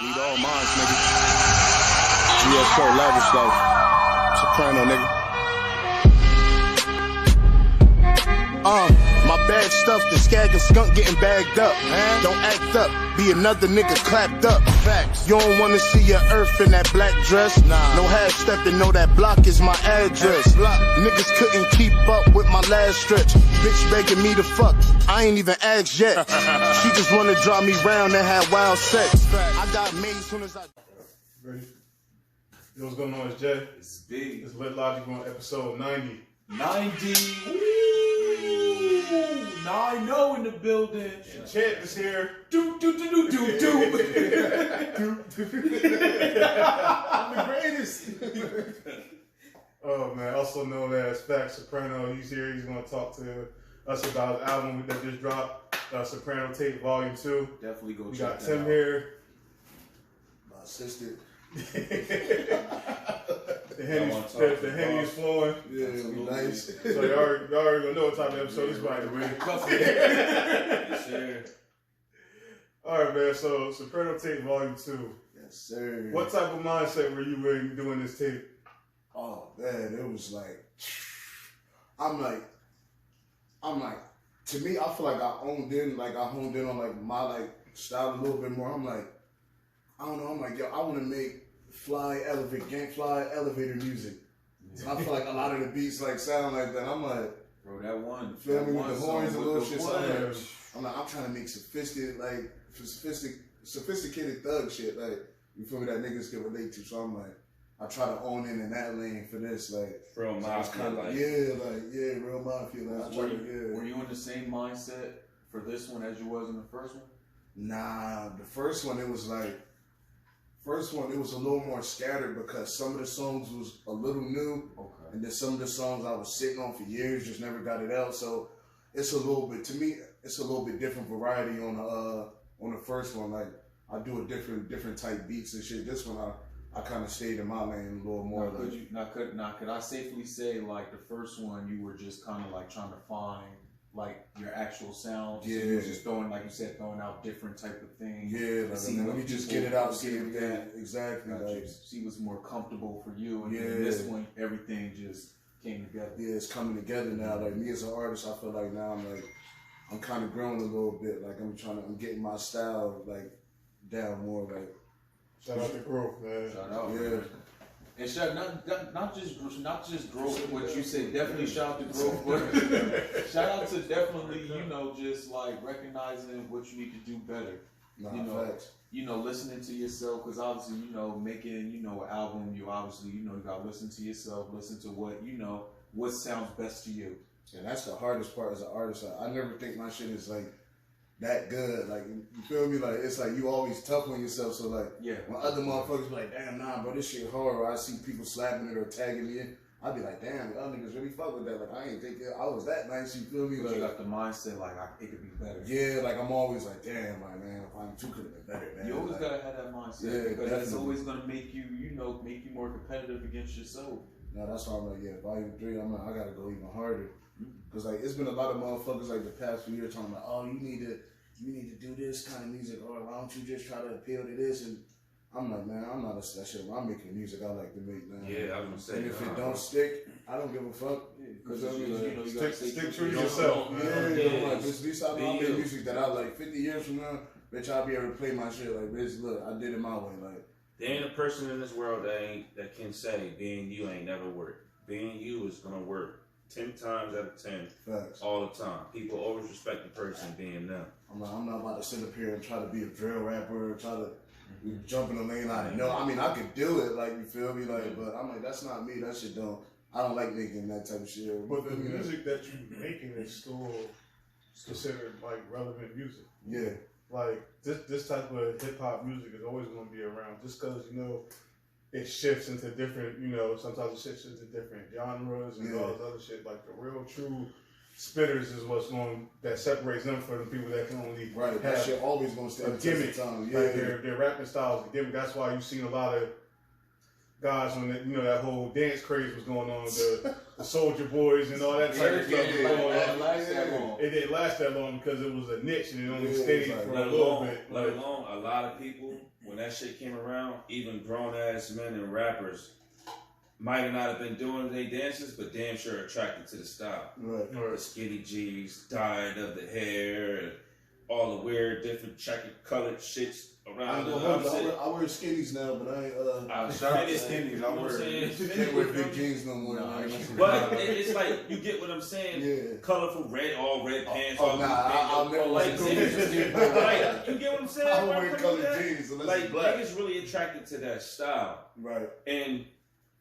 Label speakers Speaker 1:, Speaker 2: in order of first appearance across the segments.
Speaker 1: Need all minds, nigga. GSO leverage, though. Soprano, nigga. My bad stuff, the skag and skunk getting bagged up. Don't act up, be another nigga clapped up. Facts. You don't wanna see your earth in that black dress. No half stepping, know that block is my address. Niggas couldn't keep up with my last stretch. Bitch begging me to fuck, I ain't even asked yet. She just wanna drive me round and have wild sex. I got made as soon as I...
Speaker 2: Ready? Yo, what's going on? It's Jay.
Speaker 3: It's big.
Speaker 2: It's Lit Logic on episode 90.
Speaker 3: 90. Woo! 9-0 in the building.
Speaker 2: And Champ is here.
Speaker 3: Do.
Speaker 2: I'm the greatest. Oh man, also known as Facts Soprano. He's here. He's going to talk to us about his album that just dropped, Soprano Tape Volume 2.
Speaker 3: Definitely go
Speaker 2: we
Speaker 3: check
Speaker 2: got
Speaker 3: that
Speaker 2: Tim
Speaker 3: out.
Speaker 2: here.
Speaker 1: My assistant.
Speaker 2: The Henny is flowing.
Speaker 1: Yeah, nice.
Speaker 2: So you already gonna know what type of episode this might be.
Speaker 3: Yes, sir.
Speaker 2: Alright man, so Soprano Tape Volume 2.
Speaker 1: Yes, sir.
Speaker 2: What type of mindset were you in doing this tape?
Speaker 1: Oh man, it was like, I'm like, to me, I feel like I honed in on like my style a little bit more. I'm like, I don't know, I'm like, yo, I want to make fly elevator music. And I feel like a lot of the beats sound like that. I'm like,
Speaker 3: bro, that one.
Speaker 1: Feel me with the horns and little shit.
Speaker 2: Yeah.
Speaker 1: I'm like, I'm trying to make sophisticated thug shit. Like, you feel me, that niggas can relate to. So I'm like, I try to own in that lane for this. Like,
Speaker 4: real mafia,
Speaker 1: real mafia.
Speaker 3: Were you in the same mindset for this one as you was in the first one?
Speaker 1: Nah, the first one, it was a little more scattered because some of the songs was a little new.
Speaker 3: Okay.
Speaker 1: And then some of the songs I was sitting on for years, just never got it out. So it's a little bit, to me, it's a little bit different variety on the first one. Like, I do a different type beats and shit. This one, I kind of stayed in my lane a little more.
Speaker 3: Could I safely say, like, the first one, you were just kind of like trying to find like your actual sound?
Speaker 1: Yeah.
Speaker 3: So you were just throwing, like you said, throwing out different type of things.
Speaker 1: Yeah, let me just get it out, see everything. Exactly.
Speaker 3: See what's more comfortable for you. And then this one, everything just came together.
Speaker 1: Yeah, it's coming together now. Like, me as an artist, I feel like now I'm kind of growing a little bit. Like, I'm getting my style down more. Like,
Speaker 2: Shout out to growth, man.
Speaker 3: Shout out,
Speaker 1: yeah.
Speaker 3: man. And not just growth, what you said. Definitely shout out to growth, but shout out to definitely, just like recognizing what you need to do better.
Speaker 1: Facts.
Speaker 3: Listening to yourself, because obviously, making, an album, you obviously, you gotta listen to yourself, listen to what sounds best to you.
Speaker 1: And that's the hardest part as an artist. I never think my shit is that good. Like, you feel me? Like, it's like you always tough on yourself. So when other motherfuckers be like, damn, nah, bro, this shit hard, or I see people slapping it or tagging me in, I'd be like, damn, y'all niggas really fuck with that. Like, I ain't think I was that nice. You feel me?
Speaker 3: But you got the mindset it could be better.
Speaker 1: Yeah, like, I'm always like, damn, man, if I'm too could have been better, man.
Speaker 3: You always gotta have that mindset.
Speaker 1: Yeah,
Speaker 3: because
Speaker 1: definitely.
Speaker 3: that's always gonna make you, make you more competitive against yourself.
Speaker 1: No, that's why I'm like, Volume 3, I'm like, I gotta go even harder. Because it's been a lot of motherfuckers the past few years talking about, oh, you need to do this kind of music, or why don't you just try to appeal to this? And I'm like, man, I'm not that shit. When I'm making music, I like to make, man.
Speaker 4: Yeah, I was gonna say.
Speaker 1: And if it don't stick, I don't give a fuck.
Speaker 3: Because
Speaker 1: you
Speaker 2: stick true to yourself.
Speaker 1: Yeah, at least I make music that I like 50 years from now, bitch, I'll be able to play my shit like, bitch, look, I did it my way. Like,
Speaker 4: there ain't a person in this world that can say being you ain't never worked. Being you is gonna work 10 times out of 10.
Speaker 1: Facts.
Speaker 4: All the time. People always respect the person being them.
Speaker 1: I'm not about to sit up here and try to be a drill rapper or try to jump in the lane. I could do it, like, you feel me? Like, but I'm like, that's not me. That shit I don't like making that type of shit.
Speaker 2: But the music that you're making is still considered relevant music.
Speaker 1: Yeah.
Speaker 2: Like this type of hip hop music is always going to be around, just because it shifts into different, sometimes it shifts into different genres and all this other shit. Like, the real true spitters is that separates them from the people that can only have
Speaker 1: that shit always gonna stay
Speaker 2: a gimmick.
Speaker 1: Time.
Speaker 2: Yeah. Like, their rapping style is a gimmick. That's why you've seen a lot of guys when that whole dance craze was going on, the Soldier Boys and all that type of stuff was going on. It didn't last that long because it was a niche and it only stayed for a little bit.
Speaker 4: Let alone a lot of people, when that shit came around, even grown ass men and rappers might have not have been doing their dances, but damn sure attracted to the style.
Speaker 1: Right.
Speaker 4: The skinny jeans, dyed of the hair, and all the weird, different checkered colored shits around the
Speaker 1: I wear skinnies now, but I ain't.
Speaker 3: Shout out to skinnies. I
Speaker 1: Can't wear big jeans no more.
Speaker 4: But it's like you get what I'm saying.
Speaker 1: Yeah.
Speaker 4: Colorful red, all red pants.
Speaker 1: Oh,
Speaker 4: all
Speaker 1: nah, I'll never
Speaker 4: like,
Speaker 1: wear jeans.
Speaker 4: like, you get what I'm saying?
Speaker 1: I don't wear colored jeans unless
Speaker 4: Like
Speaker 1: it's black.
Speaker 4: niggas really attracted to that style,
Speaker 1: Right.
Speaker 4: and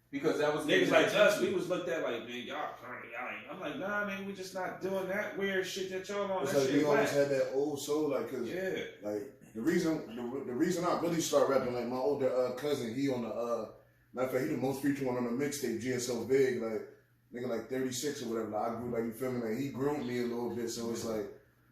Speaker 3: because that was
Speaker 4: niggas like us, we was looked at like, man, y'all ain't. I'm like, nah, man, we just not doing that weird shit that y'all on.
Speaker 1: It's
Speaker 4: That
Speaker 1: like
Speaker 4: shit
Speaker 1: we always
Speaker 4: whack.
Speaker 1: had that old soul, like, cause
Speaker 4: Yeah.
Speaker 1: like the reason I really start rapping, like my older cousin, he on the matter of fact, he the most featured one on the mixtape, GSO Big, like nigga like 36 or whatever. Like, I grew, like, you feel me, like he groomed me a little bit, so it's like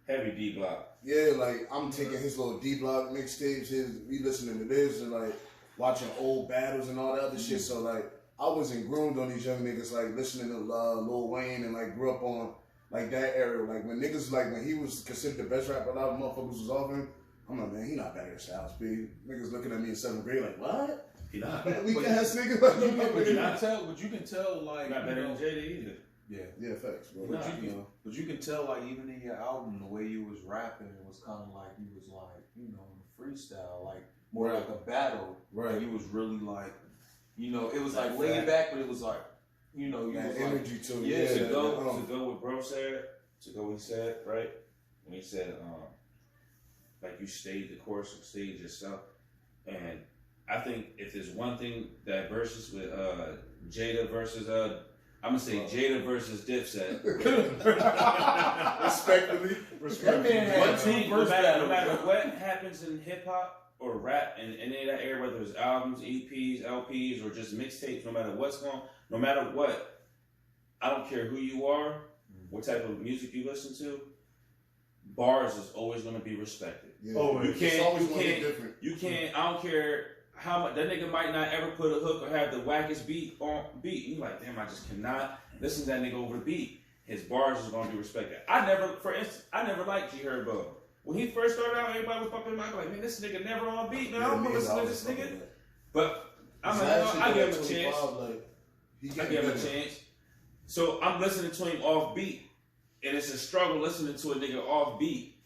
Speaker 4: Heavy D block.
Speaker 1: yeah, like I'm taking his little D Block mixtapes, we listening to this and like watching old battles and all that other shit. So like I wasn't groomed on these young niggas, like listening to Lil Wayne and like grew up on like that era. Like when niggas, like when he was considered the best rapper, a lot of motherfuckers was off him. I'm like, man, he not better than Styles P. Niggas looking at me in 7th grade like, what?
Speaker 4: He not.
Speaker 1: We ass nigga. Like,
Speaker 3: But you can tell, like,
Speaker 4: Not better than Jada either.
Speaker 1: yeah, facts, bro.
Speaker 3: But you can tell, like, even in your album, the way you was rapping, it was kind of like you was like, freestyle, like more like a battle.
Speaker 1: Right.
Speaker 3: Like, you was really like, it was like laid back, but it was like, you
Speaker 1: that
Speaker 3: was
Speaker 1: energy
Speaker 3: like,
Speaker 1: to it.
Speaker 3: yeah,
Speaker 4: To go what bro said, to go what he said, right? When he said, like you stayed the course and stayed yourself. And I think if there's one thing that versus with Jada versus I'm gonna say Jada versus Dipset.
Speaker 1: Respectfully.
Speaker 4: One thing, no matter what happens in hip hop or rap and any of that era, whether it's albums, EPs, LPs, or just mixtapes, no matter what's going, no matter what, I don't care who you are, what type of music you listen to, bars is always gonna be respected.
Speaker 1: Yeah.
Speaker 2: Oh,
Speaker 1: You can't.
Speaker 4: You can't. I don't care how much that nigga might not ever put a hook or have the wackest beat on beat. You like, damn, I just cannot listen to that nigga over the beat. His bars is gonna be respected. For instance, I never liked G Herbo. When he first started out, everybody was bumping him out like, man, this nigga never on beat, man. I don't want to listen to this nigga. But I'm like, I give him a chance. I give him a chance. So I'm listening to him off beat, and it's a struggle listening to a nigga off beat.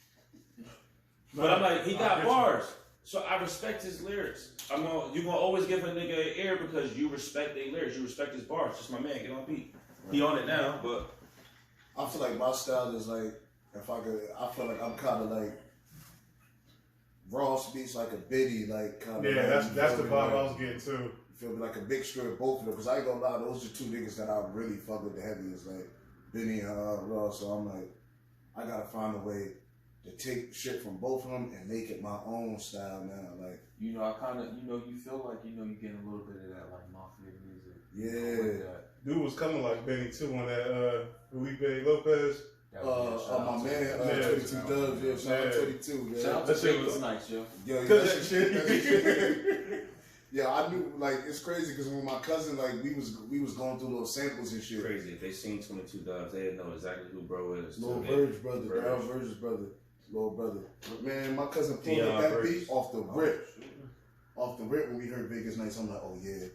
Speaker 4: But I'm like, he got bars, so I respect his lyrics. You're gonna always give a nigga an ear because you respect their lyrics, you respect his bars. Just my man, get on beat. He on it now, but
Speaker 1: I feel like my style is like, I feel like I'm kind of like Ross beats like a Biddy, like kind of.
Speaker 2: Yeah, that's the vibe I was getting too.
Speaker 1: You feel me? Like a big strip of both of them. Because I ain't gonna lie, those are two niggas that I really fuck with the heaviest, like Benny and Ross. So I'm like, I gotta find a way to take shit from both of them and make it my own style now. Like,
Speaker 3: I kind of, you feel like, you're getting a little bit of that, like, mafia music.
Speaker 1: yeah.
Speaker 2: Dude was coming like Benny too on that Felipe Lopez.
Speaker 1: My man, 22 Dubs, yeah, shout out 22, yeah.
Speaker 3: Shout out to Big was nice, yo.
Speaker 1: Yeah, that's shit. Yeah, I knew, like, it's crazy because when my cousin, like, we was going through little samples and shit.
Speaker 4: crazy. If they seen 22 Dubs, they'd know exactly who bro is.
Speaker 1: Lil Verge brother, Darryl Verge's brother, little brother. But man, my cousin pulled up that beat off the rip. Off the rip when we heard Vegas Nights, I'm like, oh yeah.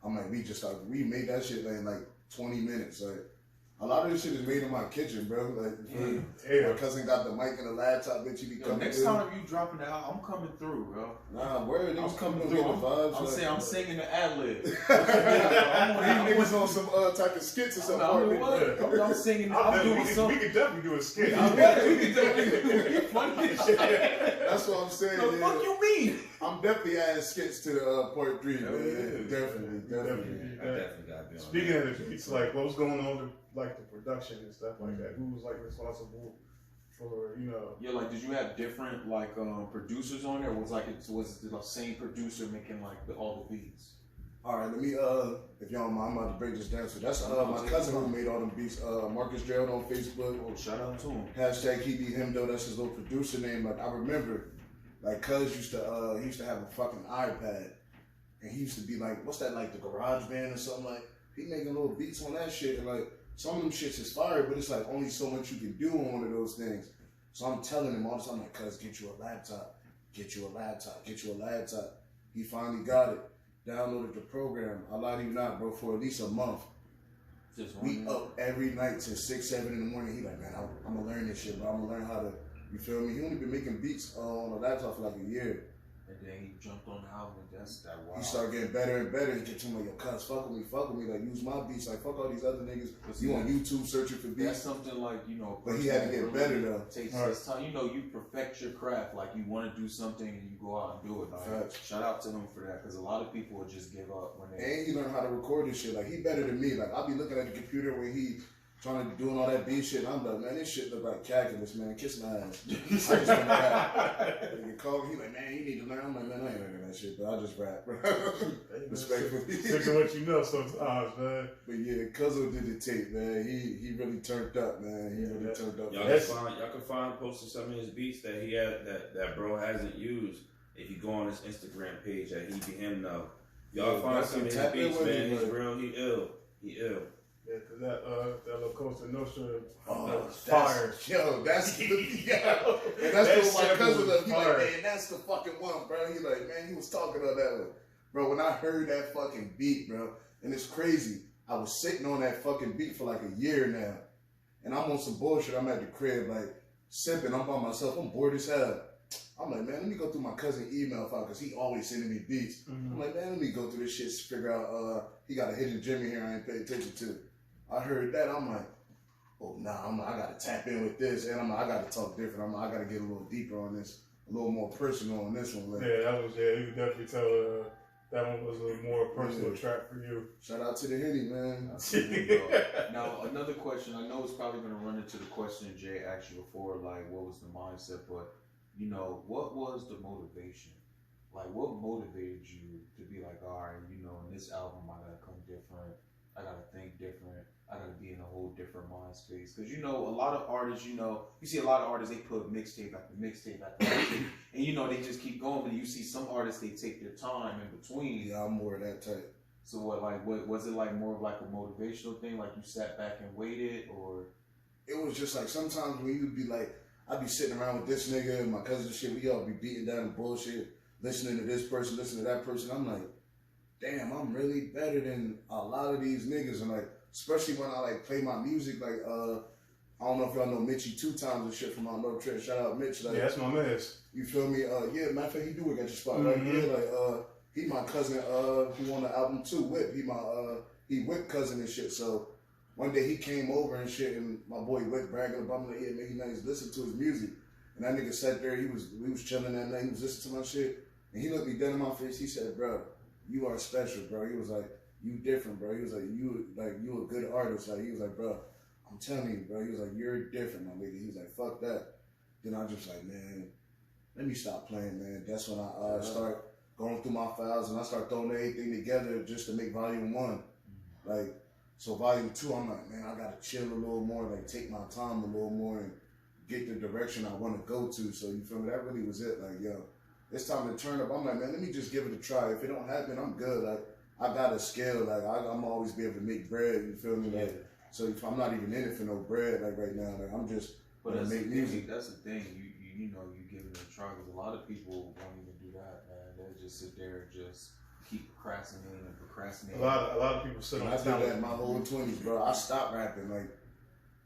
Speaker 1: I'm like, we made that shit in like 20 minutes. Like, a lot of this shit is made in my kitchen, bro. Like, my cousin got the mic and the laptop, bitch. You be coming
Speaker 3: next time you dropping it out, I'm coming through, bro.
Speaker 1: Nah, word.
Speaker 3: I'm coming through.
Speaker 1: The vibes.
Speaker 3: I'm singing the ad-lib.
Speaker 1: These niggas on some type of skits or something.
Speaker 3: I'm singing. I'm doing something.
Speaker 2: We could definitely do a skit.
Speaker 3: We could definitely do funny shit.
Speaker 1: That's what I'm saying.
Speaker 3: The fuck you mean?
Speaker 1: I'm definitely adding skits to the part 3, man. Definitely.
Speaker 4: I definitely got to.
Speaker 2: Speaking of the beats, like what was going on with like the production and stuff like that? Who was like responsible for
Speaker 3: Yeah, like did you have different like producers on there? Was it the same producer making like all the beats?
Speaker 1: All right, let me if y'all don't mind, I'm about to break this down. So that's my cousin who made all them beats. Marcus Gerald on Facebook.
Speaker 3: Oh, shout out to him.
Speaker 1: Hashtag he be him though. That's his little producer name. Like I remember, like Cuz used to have a fucking iPad,
Speaker 5: and he used to be like, what's that, like the Garage Band or something, like, he making little beats on that shit, and like, some of them shits is fire, but it's like only so much you can do on one of those things. So I'm telling him all the time, like, cuz, get you a laptop, get you a laptop, get you a laptop. He finally got it, downloaded the program. I lie to you not, bro, for at least a month. We up every night till 6, 7 in the morning. He like, man, I'm gonna learn this shit, bro. I'm gonna learn how to, you feel me? He only been making beats on a laptop for like a year.
Speaker 3: And then he jumped on the album. That's that wild.
Speaker 5: He started getting better and better. He get to me like, yo, cuz, fuck with me, like, use my beats, like, fuck all these other niggas. You on YouTube searching for beats.
Speaker 3: That's something like, you know.
Speaker 5: But he had to get really better though.
Speaker 3: Takes his time. You know, you perfect your craft. Like, you want to do something and you go out and do it. Like, shout out to him for that, because a lot of people will just give up when they.
Speaker 5: And he learned how to record this shit. Like, he better than me. Like, I'll be looking at the computer when he trying to doing all that beat shit. And I'm like, man, this shit look like calculus, man. Kiss my ass. I just want to rap. He called me, he like, man, you need to learn. I'm like, man, I ain't learning that shit, but I just rap, bro. Respectfully.
Speaker 2: Stick to what you know sometimes, man.
Speaker 5: But yeah, Cuzzo did the tape, man. He really turned up, man. He really turned up.
Speaker 4: Y'all can find posted some of his beats that he had that bro hasn't used. If you go on his Instagram page at He Be Him Now, y'all find some of his beats, man. He's real. He ill.
Speaker 2: Yeah, cause that La Costa Nostra,
Speaker 5: that's
Speaker 2: fire.
Speaker 5: Yo, that's the and that's what my cousin was. He like, man, that's the fucking one, bro. He like, man, he was talking on that one, bro. When I heard that fucking beat, bro, and it's crazy. I was sitting on that fucking beat for like a year now, and I'm on some bullshit. I'm at the crib, like simping. I'm by myself. I'm bored as hell. I'm like, man, let me go through my cousin's email file because he always sending me beats. I'm like, man, let me go through this shit to figure out. He got a hidden gem in here I ain't pay attention to. I heard that, I'm like, oh nah, I gotta tap in with this, and I'm like, I gotta talk different. I gotta get a little deeper on this, a little more personal on this one. Like,
Speaker 2: yeah, you could definitely tell that one was a more personal track for you.
Speaker 5: Shout out to the Henny, man.
Speaker 3: Now, another question, I know it's probably gonna run into the question Jay asked you before, like, what was the mindset, but, you know, what was the motivation? Like, what motivated you to be like, all right, you know, in this album, I gotta come different, I gotta think different, I gotta be in a whole different mind space. Because, you know, a lot of artists, you know, you see a lot of artists, they put mixtape after mixtape after mixtape, and, you know, they just keep going. But you see some artists, they take their time in between.
Speaker 5: Yeah, I'm more of that type.
Speaker 3: So what was it like more of like a motivational thing? Like you sat back and waited, or?
Speaker 5: It was just like sometimes when you'd be like, I'd be sitting around with this nigga and my cousin and shit, we all be beating down the bullshit, listening to this person, listening to that person. I'm like, damn, I'm really better than a lot of these niggas. And like, especially when I like play my music, like, I don't know if y'all know Mitchie 2 Times and shit from my North Trip. Shout out Mitch. Like,
Speaker 2: yeah, that's my man.
Speaker 5: You feel me? Yeah, matter of fact, he do work at your spot. Like, yeah, like, he my cousin, who on the album too, Whip. He Whip cousin and shit. So one day he came over and shit, and my boy Whip bragging about me, like, yeah, man, he nice, listen to his music. And that nigga sat there, we was chilling that night, he was listening to my shit, and he looked me dead in my face, he said, bro, you are special, bro. He was like, you different, bro. He was like, you a good artist. Like, he was like, bro, I'm telling you, bro. He was like, you're different, my nigga. He was like, fuck that. Then I just like, man, let me stop playing, man. That's when I start going through my files and I start throwing everything together just to make volume 1. Like, so volume 2, I'm like, man, I gotta chill a little more, like take my time a little more and get the direction I want to go to. So you feel me? That really was it. Like, yo, it's time to turn up. I'm like, man, let me just give it a try. If it don't happen, I'm good. Like, I got a skill. Like, I'm always be able to make bread. You feel me? Like, so if I'm not even in it for no bread, like right now, like I'm just gonna make music.
Speaker 3: That's the thing. You know, you give it a try, because a lot of people won't even do that, man. They just sit there and just keep procrastinating and procrastinating.
Speaker 2: A lot of people sit on
Speaker 5: I did that in my whole 20s, bro. I stopped rapping like,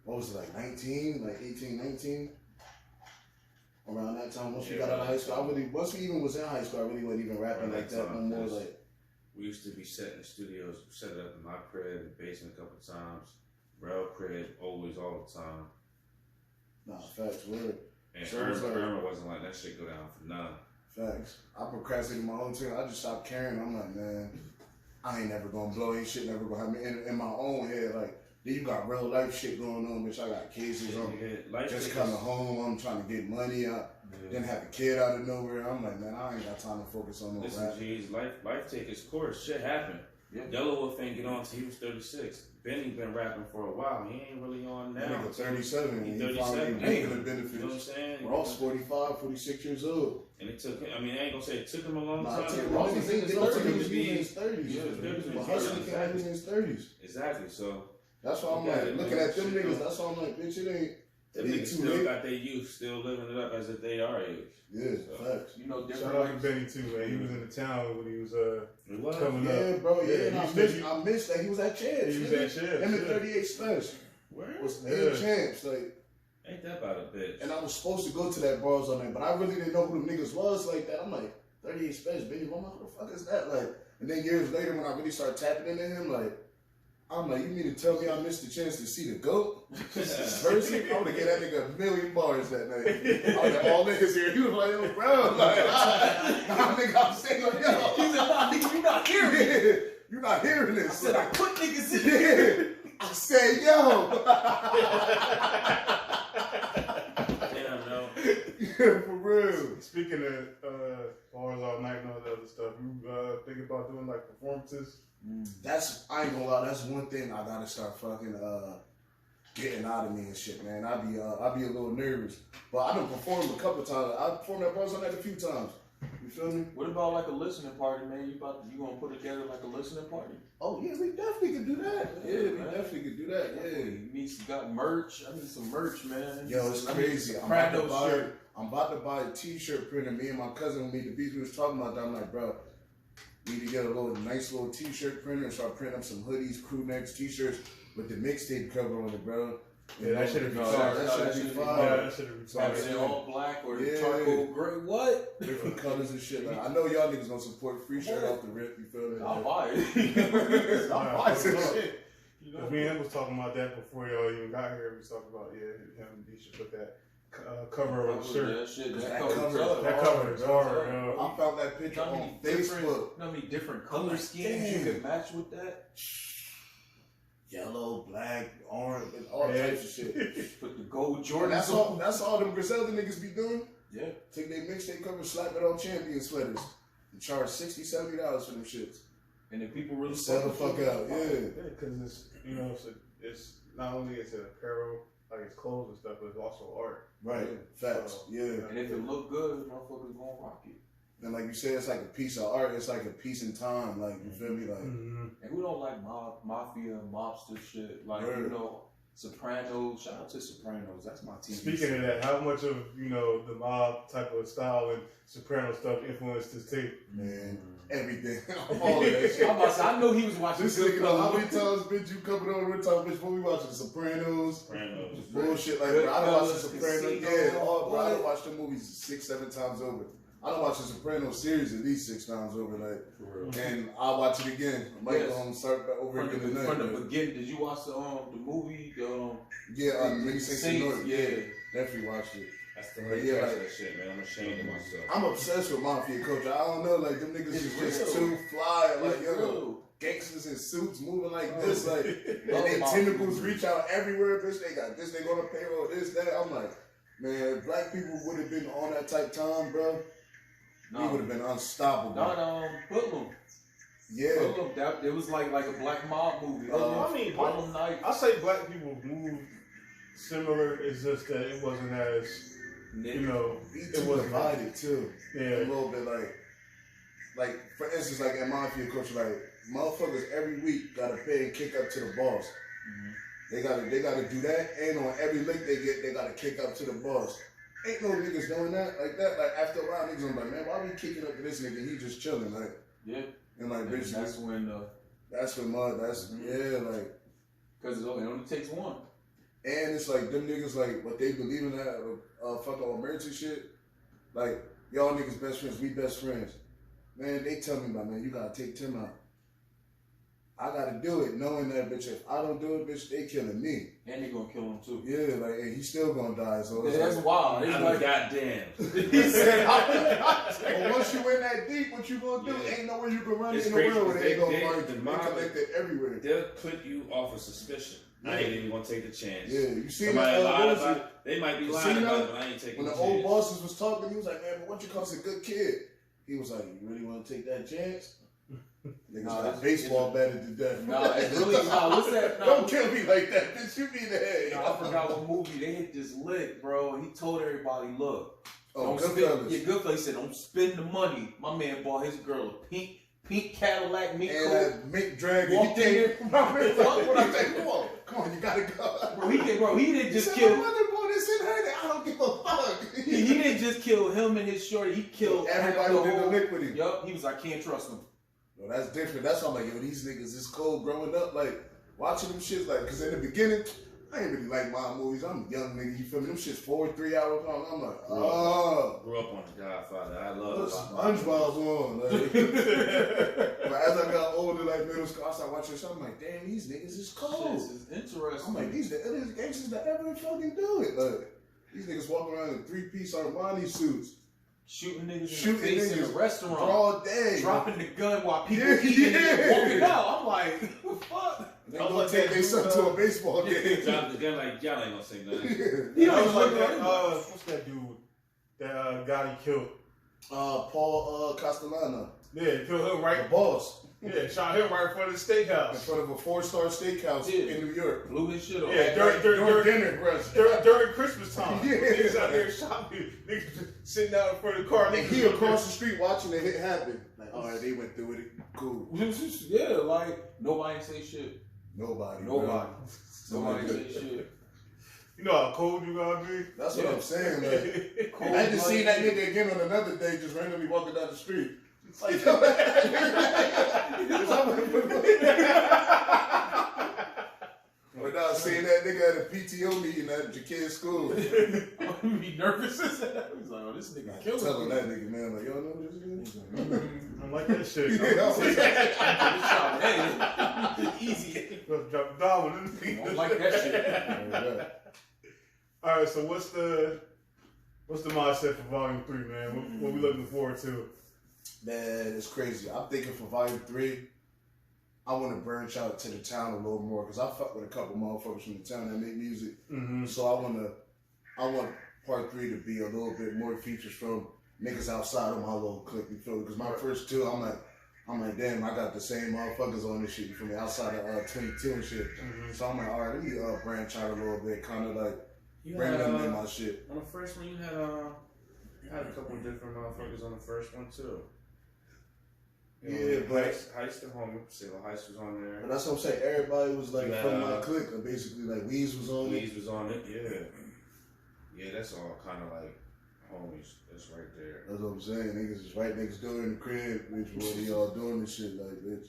Speaker 5: what was it, like 19, like 18, 19? Around that time, once we got out of high school, once we even was in high school, I really wasn't even rapping like that no more. Like,
Speaker 4: we used to be set in the studios, set it up in my crib, in the basement a couple of times. Bro, crib, always, all the time.
Speaker 5: Nah, facts, word.
Speaker 4: And so Irma wasn't like, that shit go down for none.
Speaker 5: Facts. I procrastinated my whole time. I just stopped caring. I'm like, man, I ain't never gonna blow. Ain't shit never gonna happen. In my own head, like, then you got real life shit going on, bitch. I got cases. I'm just coming home. I'm trying to get money. Then have a kid out of nowhere. I'm like, man, I ain't got time to focus on no rap.
Speaker 4: Listen, G's, life take its course. Shit happen.
Speaker 3: Yeah.
Speaker 4: Yellowwolf ain't get on till he was 36. Benny been rapping for a while. He ain't really on now.
Speaker 5: That nigga 37.
Speaker 4: He
Speaker 5: He
Speaker 4: 37.
Speaker 5: finally reaping the
Speaker 4: You know what I'm
Speaker 5: benefits.
Speaker 4: saying?
Speaker 5: Ross 45, 46 years old.
Speaker 4: And it took him, I mean, I ain't gonna say it took him a long
Speaker 5: Nah,
Speaker 4: time.
Speaker 5: Ross was in his 30s.
Speaker 4: He
Speaker 5: in his 30s.
Speaker 4: Yeah, his 30s.
Speaker 5: But Hustler came out in his 30s.
Speaker 4: Exactly, so.
Speaker 5: That's why I'm like, looking at them niggas, that's why I'm like, bitch, it ain't.
Speaker 4: Them niggas still got their youth, still living it up as if they are age.
Speaker 5: Yeah,
Speaker 4: so.
Speaker 5: facts.
Speaker 3: You know,
Speaker 2: Shout
Speaker 3: different.
Speaker 2: out to Benny too, man. He was in the town when he was coming
Speaker 5: Yeah,
Speaker 2: up.
Speaker 5: bro, yeah. And
Speaker 2: he
Speaker 5: I missed that. He was at Champs.
Speaker 2: He was at Champs.
Speaker 5: Him and 38 Special
Speaker 4: Where?
Speaker 5: was in Champs. Like,
Speaker 4: ain't that about a bitch?
Speaker 5: and I was supposed to go to that bars on that, but I really didn't know who them niggas was like that. I'm like, 38 Special, baby, who the fuck is that? Like, and then years later when I really started tapping into him, like, I'm like, you mean to tell me I missed the chance to see the GOAT? Versus, I would have gave that nigga 1 million bars that night. I was like, all niggas here. He was like, yo, bro. Like, nah, nigga, I'm saying, like, yo.
Speaker 3: He said, nah, nigga, you not hearing it.
Speaker 5: You're not hearing this.
Speaker 3: I said, I put niggas in here.
Speaker 5: I said, yo.
Speaker 4: Damn, no.
Speaker 5: Yeah, for real.
Speaker 2: Speaking of bars all night and all that other stuff, you think about doing like performances?
Speaker 5: That's, I ain't gonna lie, that's one thing I gotta start fucking getting out of me and shit, man. I be a little nervous. But I done performed a couple times. I performed at bars on that a few times. You feel me?
Speaker 3: What about like a listening party, man? You gonna put together like a listening party?
Speaker 5: Oh yeah, we definitely could do that. Yeah, we definitely could do that. Yeah.
Speaker 3: You need got merch. I need some merch, man.
Speaker 5: Yo, it's crazy. I'm about to buy a t-shirt printer. Me and my cousin made the beats. We was talking about that. I'm like, bro, we need to get a nice little t-shirt printer and start printing up some hoodies, crew necks, t-shirts with the mixtape cover on it, bro.
Speaker 2: Yeah, that should have been
Speaker 5: fire.
Speaker 2: fire.
Speaker 5: That should be fire.
Speaker 2: Yeah, that should have been fire.
Speaker 3: Is it all black or
Speaker 5: Yeah.
Speaker 3: charcoal gray? What?
Speaker 5: Different colors and shit. Like, I know y'all niggas gonna support free shirt off the rip. You feel me?
Speaker 3: I'll buy it.
Speaker 5: I'll buy some shit.
Speaker 2: You know, me and him was talking about that before y'all even got here. We was talking about him. He should put that cover on the shirt.
Speaker 3: That shit.
Speaker 5: That
Speaker 3: That
Speaker 5: cover
Speaker 3: cover.
Speaker 5: is
Speaker 2: That cover is hard, yo.
Speaker 5: I found that picture on Facebook.
Speaker 3: You know how many different color schemes you could match with that?
Speaker 5: Yellow, black, orange, and all types of shit.
Speaker 3: Put the gold
Speaker 5: And
Speaker 3: Jordans
Speaker 5: that's all them Griselda niggas be doing.
Speaker 3: Yeah.
Speaker 5: Take their mixtape cover, slap it on champion sweaters, and charge $60, $70 for them shits.
Speaker 3: And if people really
Speaker 5: Sell the fuck out, yeah.
Speaker 2: Yeah, because it's it's not only is it apparel, like it's clothes and stuff, but it's also art.
Speaker 5: Right, facts,
Speaker 2: So,
Speaker 5: yeah.
Speaker 3: And if it look good, motherfuckers gonna rock it.
Speaker 5: And like you said, it's like a piece of art. It's like a piece in time. Like, you feel me? Like,
Speaker 2: Mm-hmm.
Speaker 3: And who don't like mafia, mobster shit? Like,
Speaker 5: Word.
Speaker 3: you know, Sopranos. Shout out to Sopranos. That's my TV.
Speaker 2: Speaking of that, how much of the mob type of style and Soprano stuff influenced this tape?
Speaker 5: man, everything. All of that shit.
Speaker 3: I'm about to say, I know he was watching.
Speaker 5: Just thinking of how many times, bitch, you coming over and talking, bitch, when we watching The Sopranos, bullshit like that. I done watched The Sopranos, yeah, all, bro, I done watched the movies 6, 7 times over. I done watched The Sopranos series at least 6 times over, like, and I'll watch it again. I might go and start back over again tonight.
Speaker 3: From the beginning, did you watch the movie?
Speaker 5: Yeah, Many Saints in North.
Speaker 3: Yeah,
Speaker 5: definitely watched it.
Speaker 4: That's the right
Speaker 5: Yeah,
Speaker 4: yeah,
Speaker 5: like-
Speaker 4: that shit, man. I'm ashamed of myself.
Speaker 5: I'm obsessed with Mafia culture. I don't know, like, them niggas is just too fly. Like, yo, gangsters in suits moving like this, like, and their tentacles reach out everywhere, bitch. They got this, they go to payroll, this, that. I'm like, man, if black people would have been on that type time, bro, we would have been unstoppable.
Speaker 3: Not Hoodlum.
Speaker 5: Yeah.
Speaker 3: Hoodlum. That it was like a black mob movie.
Speaker 2: I mean,
Speaker 3: Harlem Nights.
Speaker 2: I say black people moved similar. It's just that it wasn't as
Speaker 5: We
Speaker 2: it
Speaker 5: too
Speaker 2: wasn't
Speaker 5: divided too. A
Speaker 2: Yeah,
Speaker 5: little bit like for instance, like in Mafia culture, like motherfuckers every week gotta pay and kick up to the boss. They gotta do that, and on every lick they get, they gotta kick up to the boss. Ain't no niggas doing that like that. Like after a while, niggas gonna be like, man, why we kicking up to this nigga? He just chilling, like,
Speaker 3: Yeah.
Speaker 5: and like, bitch,
Speaker 3: That's when
Speaker 5: yeah, like,
Speaker 3: because it only takes one.
Speaker 5: and it's like them niggas like what they believe in that fucking emergency shit. Like y'all niggas best friends, we best friends. Man, they tell me about, man, you gotta take Tim out. I gotta do it, knowing that, bitch, if I don't do it, bitch, they killing me.
Speaker 3: And they gonna kill him too.
Speaker 5: Yeah, like, and he's still gonna die, so it's
Speaker 3: That's
Speaker 5: like,
Speaker 3: wild. It's
Speaker 4: I'm
Speaker 3: like,
Speaker 4: goddamn.
Speaker 5: he said, but once you in that deep, what you gonna do?
Speaker 4: Yeah.
Speaker 5: Ain't nowhere you can run
Speaker 4: It's
Speaker 5: in the
Speaker 4: crazy,
Speaker 5: world where they ain't gonna
Speaker 4: they-
Speaker 5: find
Speaker 4: the
Speaker 5: you. They
Speaker 4: mob-
Speaker 5: connected everywhere.
Speaker 4: They'll put you off of suspicion. I ain't even gonna take the chance.
Speaker 5: Yeah, you see
Speaker 4: Somebody
Speaker 5: that,
Speaker 4: lied
Speaker 5: what was
Speaker 4: about
Speaker 5: it?
Speaker 4: it. They might be
Speaker 5: You
Speaker 4: lying
Speaker 5: seen
Speaker 4: about
Speaker 5: that?
Speaker 4: it, but I ain't taking
Speaker 5: When
Speaker 4: the
Speaker 5: the
Speaker 4: chance.
Speaker 5: old bosses was talking, he was like, man, but what you call a good kid? He was like, you really want to take that chance? Niggas got baseball batted to death.
Speaker 3: Nah, it's really what's that? Nah,
Speaker 5: Don't kill me like that, bitch. Shoot me in the head.
Speaker 3: I forgot what movie they hit this lick, bro. He told everybody, look,
Speaker 5: Goodfellas.
Speaker 3: Yeah, Goodfellas. He said, don't spend the money. My man bought his girl a pink Cadillac mink
Speaker 5: and
Speaker 3: coat.
Speaker 5: Mink Dragon.
Speaker 3: Walked in there.
Speaker 5: What I say? Come on, you gotta go.
Speaker 3: He didn't just
Speaker 5: said,
Speaker 3: kill.
Speaker 5: My mother bought this in her. I don't give a fuck.
Speaker 3: He didn't just kill him and his shorty. He killed
Speaker 5: everybody who did the lick with him.
Speaker 3: Yup. He was like, can't trust him.
Speaker 5: No, that's different. That's why I'm like, yo, these niggas is cold growing up. Like, watching them shits, like, because in the beginning, I ain't really like my movies. I'm a young nigga, you feel me? Them shits 3 hours long. I'm like, oh.
Speaker 4: Grew up on The Godfather. I love
Speaker 5: SpongeBob's on. Like, but as I got older, like middle school, I started watching shit. I'm like, damn, these niggas is cold.
Speaker 3: This is interesting.
Speaker 5: I'm like, these the illest gangsters that ever fucking do it. Like, these niggas walking around in 3-piece Armani suits.
Speaker 3: Shooting niggas in the face in a restaurant.
Speaker 5: All day.
Speaker 3: Dropping the gun while people eating and walking out. I'm like, what the fuck?
Speaker 5: They gonna take their son to a baseball game.
Speaker 4: Drop the gun like, y'all ain't gonna say nothing.
Speaker 3: He
Speaker 2: I
Speaker 3: don't
Speaker 2: was like
Speaker 3: look
Speaker 2: that.
Speaker 3: like
Speaker 2: What's that dude? That guy he killed.
Speaker 5: Paul Castellano.
Speaker 2: Yeah, he killed him
Speaker 5: The
Speaker 2: right.
Speaker 5: boss.
Speaker 2: Yeah, shot him right in front of the
Speaker 5: In
Speaker 2: steakhouse.
Speaker 5: front of a 4-star steakhouse in New York.
Speaker 3: blew his shit off.
Speaker 2: Yeah,
Speaker 5: During dinner, bruh.
Speaker 2: during Christmas time.
Speaker 5: Yeah.
Speaker 2: Niggas out there shopping. Niggas just sitting out in front of the car.
Speaker 5: And
Speaker 2: Niggas
Speaker 5: he across the street watching the hit happen. Like, all right, they went through it. Cool.
Speaker 3: Yeah, like nobody say shit.
Speaker 5: Nobody.
Speaker 3: Nobody
Speaker 5: Somebody
Speaker 3: say shit.
Speaker 2: You know how cold you gotta be?
Speaker 5: That's what I'm saying. Like,
Speaker 3: Cold
Speaker 5: I just seen that
Speaker 3: blooded.
Speaker 5: nigga again on another day, just randomly walking down the street. It's like, without seeing that nigga at a PTO meeting at your kid's school.
Speaker 3: I'm gonna be nervous as hell. He's like, oh, this nigga killed
Speaker 5: Telling
Speaker 3: him.
Speaker 5: that nigga, man, like, y'all know this nigga?
Speaker 2: I like that shit.
Speaker 5: Yeah,
Speaker 3: Easy.
Speaker 2: Drop down on
Speaker 3: I don't like that shit.
Speaker 2: All right, so what's the mindset for Volume 3, man? What we looking forward to?
Speaker 5: Man, it's crazy. I'm thinking for Volume 3, I want to branch out to the town a little more because I fuck with a couple motherfuckers from the town that make music.
Speaker 2: Mm-hmm.
Speaker 5: So I want Part 3 to be a little bit more features from niggas outside of my little clique. You feel me? Because my first two, I'm like, damn, I got the same motherfuckers on this shit. You feel me? Outside of 22 and shit.
Speaker 2: Mm-hmm.
Speaker 5: So I'm like, all right, let me branch out a little bit, kind of like
Speaker 4: You
Speaker 5: bring
Speaker 4: had,
Speaker 5: them in my shit.
Speaker 4: on the first one, you had a couple of different motherfuckers on the first one too.
Speaker 5: Yeah, but
Speaker 4: Heist and Home, Sailor Heist was on there.
Speaker 5: But that's what I'm saying. Everybody was like
Speaker 4: You
Speaker 5: from
Speaker 4: had,
Speaker 5: my clique. Basically, like Weez was on it.
Speaker 4: Weez was on it, yeah. Yeah, that's all kind of like homies. That's right there.
Speaker 5: That's what I'm saying. Niggas is right next door in the crib, bitch. What are y'all doing this shit like, bitch?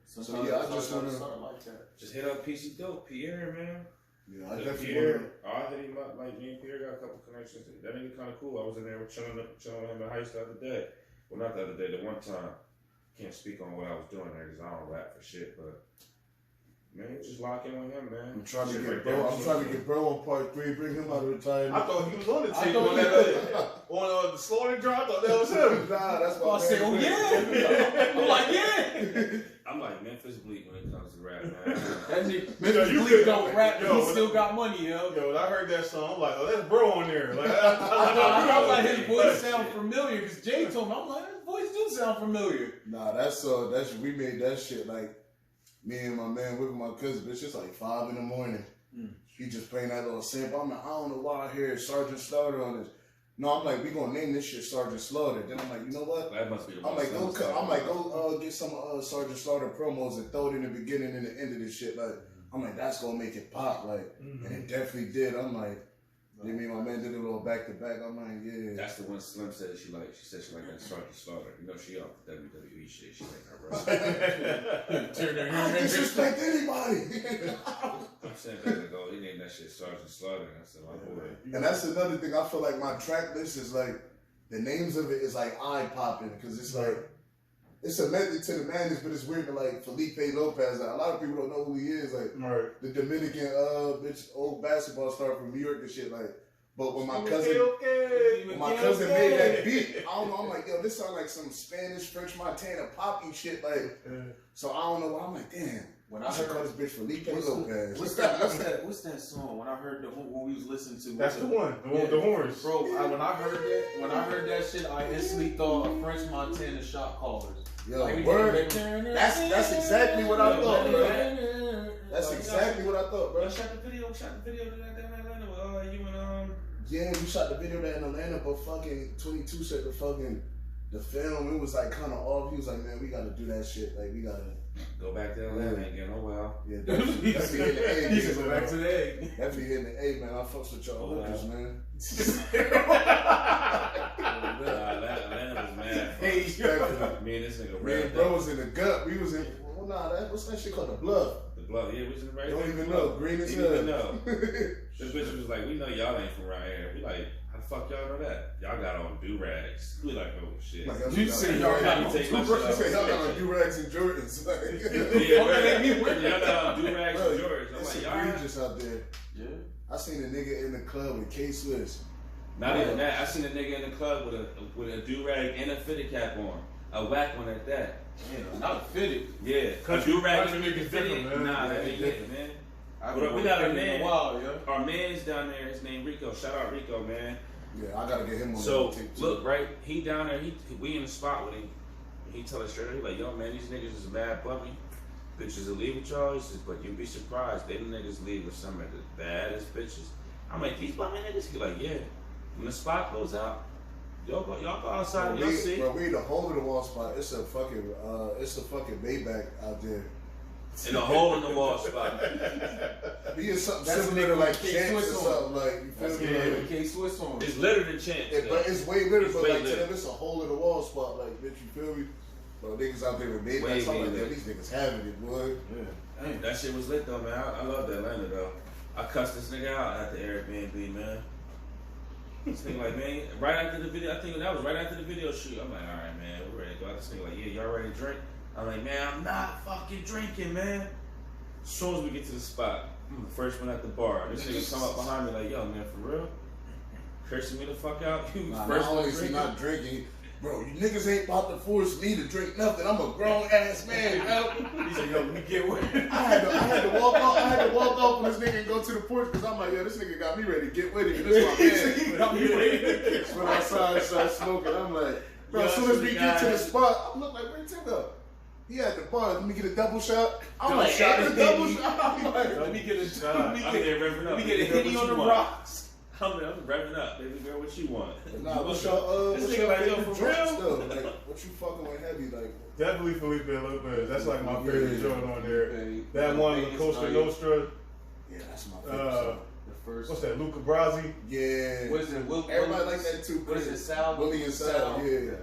Speaker 5: So yeah, I just wanna.
Speaker 3: start like that.
Speaker 4: Just hit up PC Dope, Pierre, man.
Speaker 5: Yeah, I definitely
Speaker 4: Pierre, I hit him up. Like me and Pierre got a couple connections. That nigga kind of cool. I was in there chilling with him at Heist the other day. Well, not the other day. The one time. Can't speak on what I was doing there because I don't rap for shit. But man, just lock in with him, man.
Speaker 5: I'm trying to
Speaker 4: Shit
Speaker 5: get
Speaker 4: right
Speaker 5: bro.
Speaker 4: there.
Speaker 5: I'm trying to get bro on Part 3. Bring him out of retirement.
Speaker 2: I thought he was on the
Speaker 3: I
Speaker 2: tape
Speaker 3: thought
Speaker 2: on
Speaker 3: he
Speaker 2: that on the slaughter drop. I thought that was him.
Speaker 5: Nah, that's my
Speaker 3: I said, oh
Speaker 5: man.
Speaker 3: yeah. I'm like, yeah.
Speaker 4: I'm like Memphis Bleak when it comes to rap, man.
Speaker 3: That nigga,
Speaker 2: Yo,
Speaker 3: Memphis
Speaker 2: you
Speaker 3: Bleak
Speaker 2: could-
Speaker 3: don't rap, but
Speaker 2: yo,
Speaker 3: he still got money, yo.
Speaker 2: Yo, when I heard that song, I'm like, oh, that's bro on there. Like,
Speaker 3: I thought his voice sound familiar because Jay told me. I'm like, his voice do sound familiar.
Speaker 5: Nah, that's we made that shit like me and my man with my cousin. It's just like 5 in the morning. He just playing that little sample. I'm like, I don't know why I hear Sergeant Slaughter on this. No, I'm like, we gonna name this shit Sergeant Slaughter. Then I'm like, you know what?
Speaker 4: That must be the
Speaker 5: I'm
Speaker 4: most
Speaker 5: like,
Speaker 4: famous
Speaker 5: go get some Sergeant Slaughter promos and throw it in the beginning and the end of this shit. Like, I'm like, that's gonna make it pop. Like, and it definitely did. I'm like, me and my man did a little back to back. I'm like, yeah.
Speaker 4: That's the one Slim said she said she like that Sergeant Slaughter. You know she off the WWE shit. She like her wrestling.
Speaker 5: I don't disrespect anybody.
Speaker 4: I'm saying that ago, he named that shit Sergeant Slaughter. And I said, my boy.
Speaker 5: And that's another thing. I feel like my track list is like, the names of it is like eye popping because it's like, it's a method to the madness, but it's weird to like Felipe Lopez. Like, a lot of people don't know who he is. Like the Dominican bitch, old basketball star from New York and shit. Like, but when my cousin made that beat, I don't know. I'm like, yo, this sound like some Spanish, French Montana poppy shit. Like, so I don't know. I'm like, damn.
Speaker 3: When
Speaker 5: I should call this bitch Felipe Lopez.
Speaker 3: What's that song? When I heard when we was listening to
Speaker 2: That's the one. The one with the horns.
Speaker 3: Bro, when I heard that shit, I instantly thought of French Montana shot callers.
Speaker 5: Yo,
Speaker 3: Like,
Speaker 5: word. That's exactly what I thought, bro. That's exactly what I thought, bro.
Speaker 4: I shot the video to that damn Atlanta with you and
Speaker 5: Yeah, we shot the video there in Atlanta, but fucking 22 said the film, it was like kind of off. He was like, man, we gotta do that shit. Like, we gotta
Speaker 4: go back to Atlanta and get no well.
Speaker 5: Yeah, definitely hitting the A.
Speaker 3: He said, go back to the A.
Speaker 5: Definitely hitting the A, man. I fucks with y'all hookers, man.
Speaker 4: Atlanta was mad.
Speaker 5: Hey,
Speaker 4: Me and this nigga
Speaker 5: me and bro was in the gut. We was in, what's that shit called? The Bluff.
Speaker 4: The Bluff, yeah, we was in the right.
Speaker 5: Don't even know. Green as hell.
Speaker 4: Didn't even know. This bitch was like, we know y'all ain't from around here. We like, how the fuck y'all know that? Y'all got on do-rags. We like, oh shit.
Speaker 5: Like,
Speaker 3: You say y'all got on
Speaker 5: do-rags and Jordans.
Speaker 4: Yeah, y'all got on do-rags and Jordans. I'm
Speaker 5: It's
Speaker 4: like, y'all
Speaker 5: egregious out there.
Speaker 3: Yeah.
Speaker 5: I seen a nigga in the club with K-Swiss.
Speaker 4: not even that. I seen a nigga in the club with a do-rag and a fitted cap on. A whack one at that.
Speaker 3: Yeah, not fitted.
Speaker 4: Yeah.
Speaker 2: Country-
Speaker 4: A do-rag
Speaker 2: country
Speaker 4: and a
Speaker 2: niggas
Speaker 4: fitted.
Speaker 2: different, man.
Speaker 4: Nah,
Speaker 2: Yeah,
Speaker 4: that
Speaker 2: they
Speaker 4: ain't
Speaker 2: different.
Speaker 4: it, man.
Speaker 3: I've
Speaker 4: But
Speaker 3: been
Speaker 4: we got a
Speaker 3: working in
Speaker 4: man.
Speaker 3: a while, yeah.
Speaker 4: Our man's down there. His name Rico. Shout out Rico, man.
Speaker 5: Yeah, I gotta get him on
Speaker 4: So
Speaker 5: the tape too.
Speaker 4: look, right? He down there. We in the spot with him. He tell us straight up. He like, yo, man, these niggas is mad bummy. Bitches will leave with y'all. He says, but you'll be surprised. They the niggas leave with some of the baddest bitches. I'm like, these bummy niggas? He like, yeah. When the spot goes out, y'all go outside. You'll see.
Speaker 5: Bro, we the hole in the wall spot. It's a fucking Maybach out there.
Speaker 4: In a hole in the wall spot.
Speaker 5: He is something
Speaker 3: That's
Speaker 5: similar
Speaker 3: a
Speaker 5: to
Speaker 3: nigga
Speaker 5: like
Speaker 3: with
Speaker 5: Chance or
Speaker 3: K-Swiss on.
Speaker 5: something like. You feel
Speaker 3: That's
Speaker 5: me?
Speaker 3: good.
Speaker 5: Like,
Speaker 3: K-Swiss on.
Speaker 4: It's litter than chance.
Speaker 5: but it's way litter.
Speaker 4: It's
Speaker 5: But
Speaker 4: way
Speaker 5: like to
Speaker 4: litter.
Speaker 5: them, it's a hole in the wall spot. Like, bitch, you feel me? Bro, niggas out there with
Speaker 4: Way
Speaker 5: Maybachs. I'm like,
Speaker 4: litter.
Speaker 5: damn, these niggas having it, boy.
Speaker 3: Yeah. Dang.
Speaker 4: That shit was lit though, man. I love Atlanta though. I cussed this nigga out at the Airbnb, man. This nigga like, man, right after the video, I think that was right after the video shoot. I'm like, all right, man, we're ready to go out. This nigga like, yeah, y'all ready to drink? I'm like, man, I'm not fucking drinking, man. As soon as we get to the spot, I'm the first one at the bar. This nigga come up behind me like, yo, man, for real? Cursing me the fuck out? You
Speaker 5: Nah,
Speaker 4: first
Speaker 5: not
Speaker 4: one
Speaker 5: only is he
Speaker 4: drinking?
Speaker 5: not drinking, bro, you niggas ain't about to force me to drink nothing. I'm a grown ass man, bro.
Speaker 3: He said, yo, we get with it.
Speaker 5: I had to walk off. I had to walk off with this nigga and go to the porch because I'm like, yo, this nigga got me ready to get with it. This my man. When I outside, start smoking, I'm like, bro, as soon as we get to the spot, I'm looking like, where'd Tim go? He at the bar. Let me get a double shot. I'm like,
Speaker 3: shot
Speaker 5: a
Speaker 3: is
Speaker 5: double
Speaker 3: baby.
Speaker 5: shot. I'm like,
Speaker 3: Let me get a
Speaker 4: I'm there revving up.
Speaker 3: Let me get a
Speaker 4: Baby girl,
Speaker 3: Henny
Speaker 4: what
Speaker 3: on
Speaker 4: you
Speaker 3: the
Speaker 4: want?
Speaker 3: rocks.
Speaker 4: I'm revving up, baby girl. What you want?
Speaker 5: nah, what's your
Speaker 4: This
Speaker 5: what's
Speaker 4: nigga
Speaker 5: your
Speaker 4: like, yo,
Speaker 5: favorite
Speaker 4: for
Speaker 5: drinks
Speaker 4: real?
Speaker 5: though? Like, what you fucking with heavy? Like,
Speaker 2: Definitely Felipe Lopez. That's like my favorite
Speaker 5: Yeah.
Speaker 2: joint on there. That one, La Costa Nostra.
Speaker 5: yeah, that's my favorite song.
Speaker 3: The first.
Speaker 2: What's that? Luca Brasi.
Speaker 5: Yeah.
Speaker 3: What is it?
Speaker 5: Everybody like that too.
Speaker 3: What is it? Sal?
Speaker 5: Willie and Sal. Yeah.
Speaker 2: Yeah,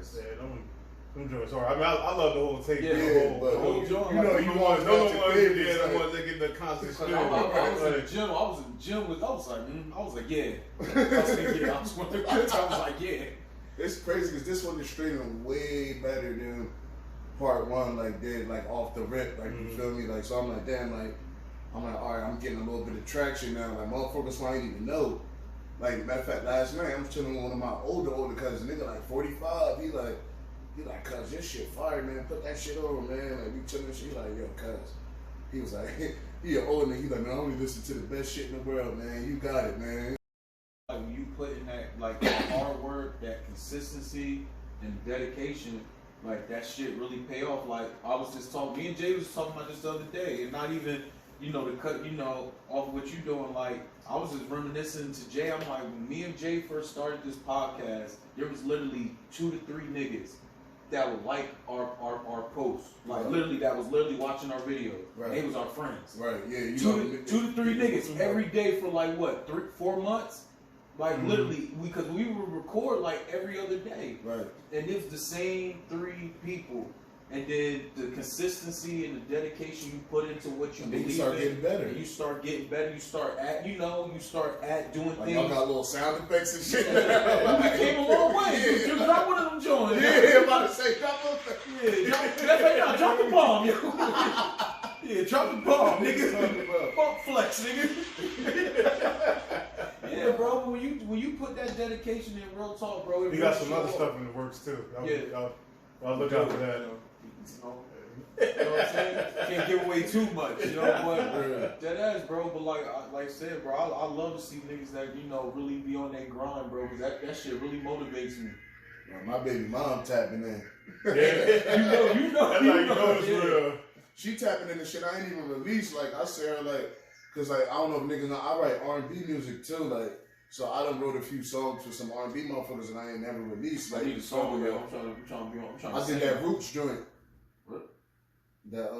Speaker 2: them joints are. I mean, I love the whole tape.
Speaker 3: Yeah,
Speaker 2: the
Speaker 5: but
Speaker 2: whole
Speaker 3: whole joint.
Speaker 5: you know,
Speaker 2: you
Speaker 5: you
Speaker 2: want
Speaker 5: want
Speaker 2: to know the
Speaker 5: to
Speaker 2: ones,
Speaker 5: favorites,
Speaker 2: yeah, the
Speaker 5: like-
Speaker 2: ones that get the constant
Speaker 3: Because
Speaker 2: spin.
Speaker 3: I was in the
Speaker 2: Like,
Speaker 3: gym. I was in the gym with. I was like, yeah. I was thinking, yeah. I was wondering. I was like, yeah.
Speaker 5: It's crazy because this one is straight on way better than part one, like did like off the rip, like you feel me? Like so I'm like, damn, like I'm like, all right, I'm getting a little bit of traction now. Like motherfuckers might even know. Like matter of fact, last night I'm chilling with one of my older cousins, nigga like 45. He like, cuz this shit fire, man. Put that shit on, man. Like we chilling, shit. He like, yo, cuz. He was like, he an old nigga. He like, man, I only listen to the best shit in the world, man. You got it, man.
Speaker 3: Like when you put in that, like that hard work, that consistency, and dedication, like that shit really pay off. Like I was just talking, me and Jay was talking about this the other day, and not even, you know, to cut, you know, off what you doing. Like I was just reminiscing to Jay. I'm like, when me and Jay first started this podcast, there was literally 2 to 3 niggas that would like our posts. Like
Speaker 5: Right.
Speaker 3: literally, that was literally watching our videos.
Speaker 5: Right.
Speaker 3: They was our friends.
Speaker 5: Right, yeah. You
Speaker 3: 2 to 3 niggas every day for like what, 3-4 months. Like literally, because we would record like every other day,
Speaker 5: Right.
Speaker 3: and it was the same 3 people. And then the consistency and the dedication you put into what you
Speaker 5: And then you
Speaker 3: believe
Speaker 5: start
Speaker 3: in,
Speaker 5: getting better.
Speaker 3: and you start getting better. You start at, you start at doing
Speaker 5: Like
Speaker 3: things.
Speaker 5: y'all got little sound effects and shit.
Speaker 3: We came a long way.
Speaker 5: Yeah.
Speaker 3: You drop one of them joints.
Speaker 5: Yeah, I'm about to say, drop those
Speaker 3: Yeah, drop the bomb, yo. Yeah, drop the bomb, nigga.
Speaker 5: Talking
Speaker 3: Fuck flex, nigga. Yeah, bro. When you put that dedication in, real talk, bro.
Speaker 2: we got some other stuff in the works too. Y'all look out for that.
Speaker 3: You know what I'm saying? Can't give away too much, you know what? That ass, bro. But like I said, bro, I love to see niggas that, you know, really be on their grind, bro. Cause that shit really motivates me.
Speaker 5: My baby mom tapping in.
Speaker 2: Yeah.
Speaker 4: You know.
Speaker 2: That's how you know it's real.
Speaker 5: She tapping in the shit I ain't even released. Like I say her like, cause like I don't know if niggas know, I write R&B music too. Like so I done wrote a few songs for some R&B motherfuckers and I ain't never released. Like
Speaker 3: I need a song, yo. I'm trying to be on.
Speaker 5: I did that Roots joint.
Speaker 3: What?
Speaker 5: That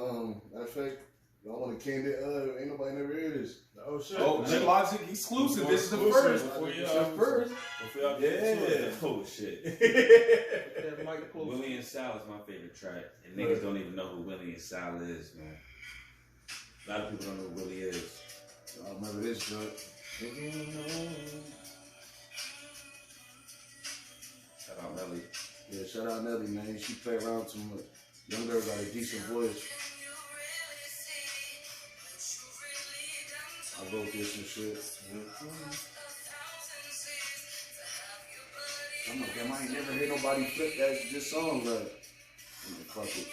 Speaker 5: matter of fact, y'all wanna came to ain't nobody never heard this.
Speaker 2: Oh shit.
Speaker 3: Oh, G-Logic exclusive. This is the first.
Speaker 4: Before y'all get into it. Oh shit.
Speaker 3: That mic close.
Speaker 4: Willie and Sal is my favorite track, and niggas don't even know who Willie and Sal is, man. A lot of people don't know who Willie is.
Speaker 5: I remember this joint.
Speaker 4: Shout out Melly.
Speaker 5: Yeah, shout out Nelly, man. She play around too much. Young girl got a decent voice. I wrote this and shit. I'm like, damn, I ain't never heard nobody flip this song right. I'm like, fuck it.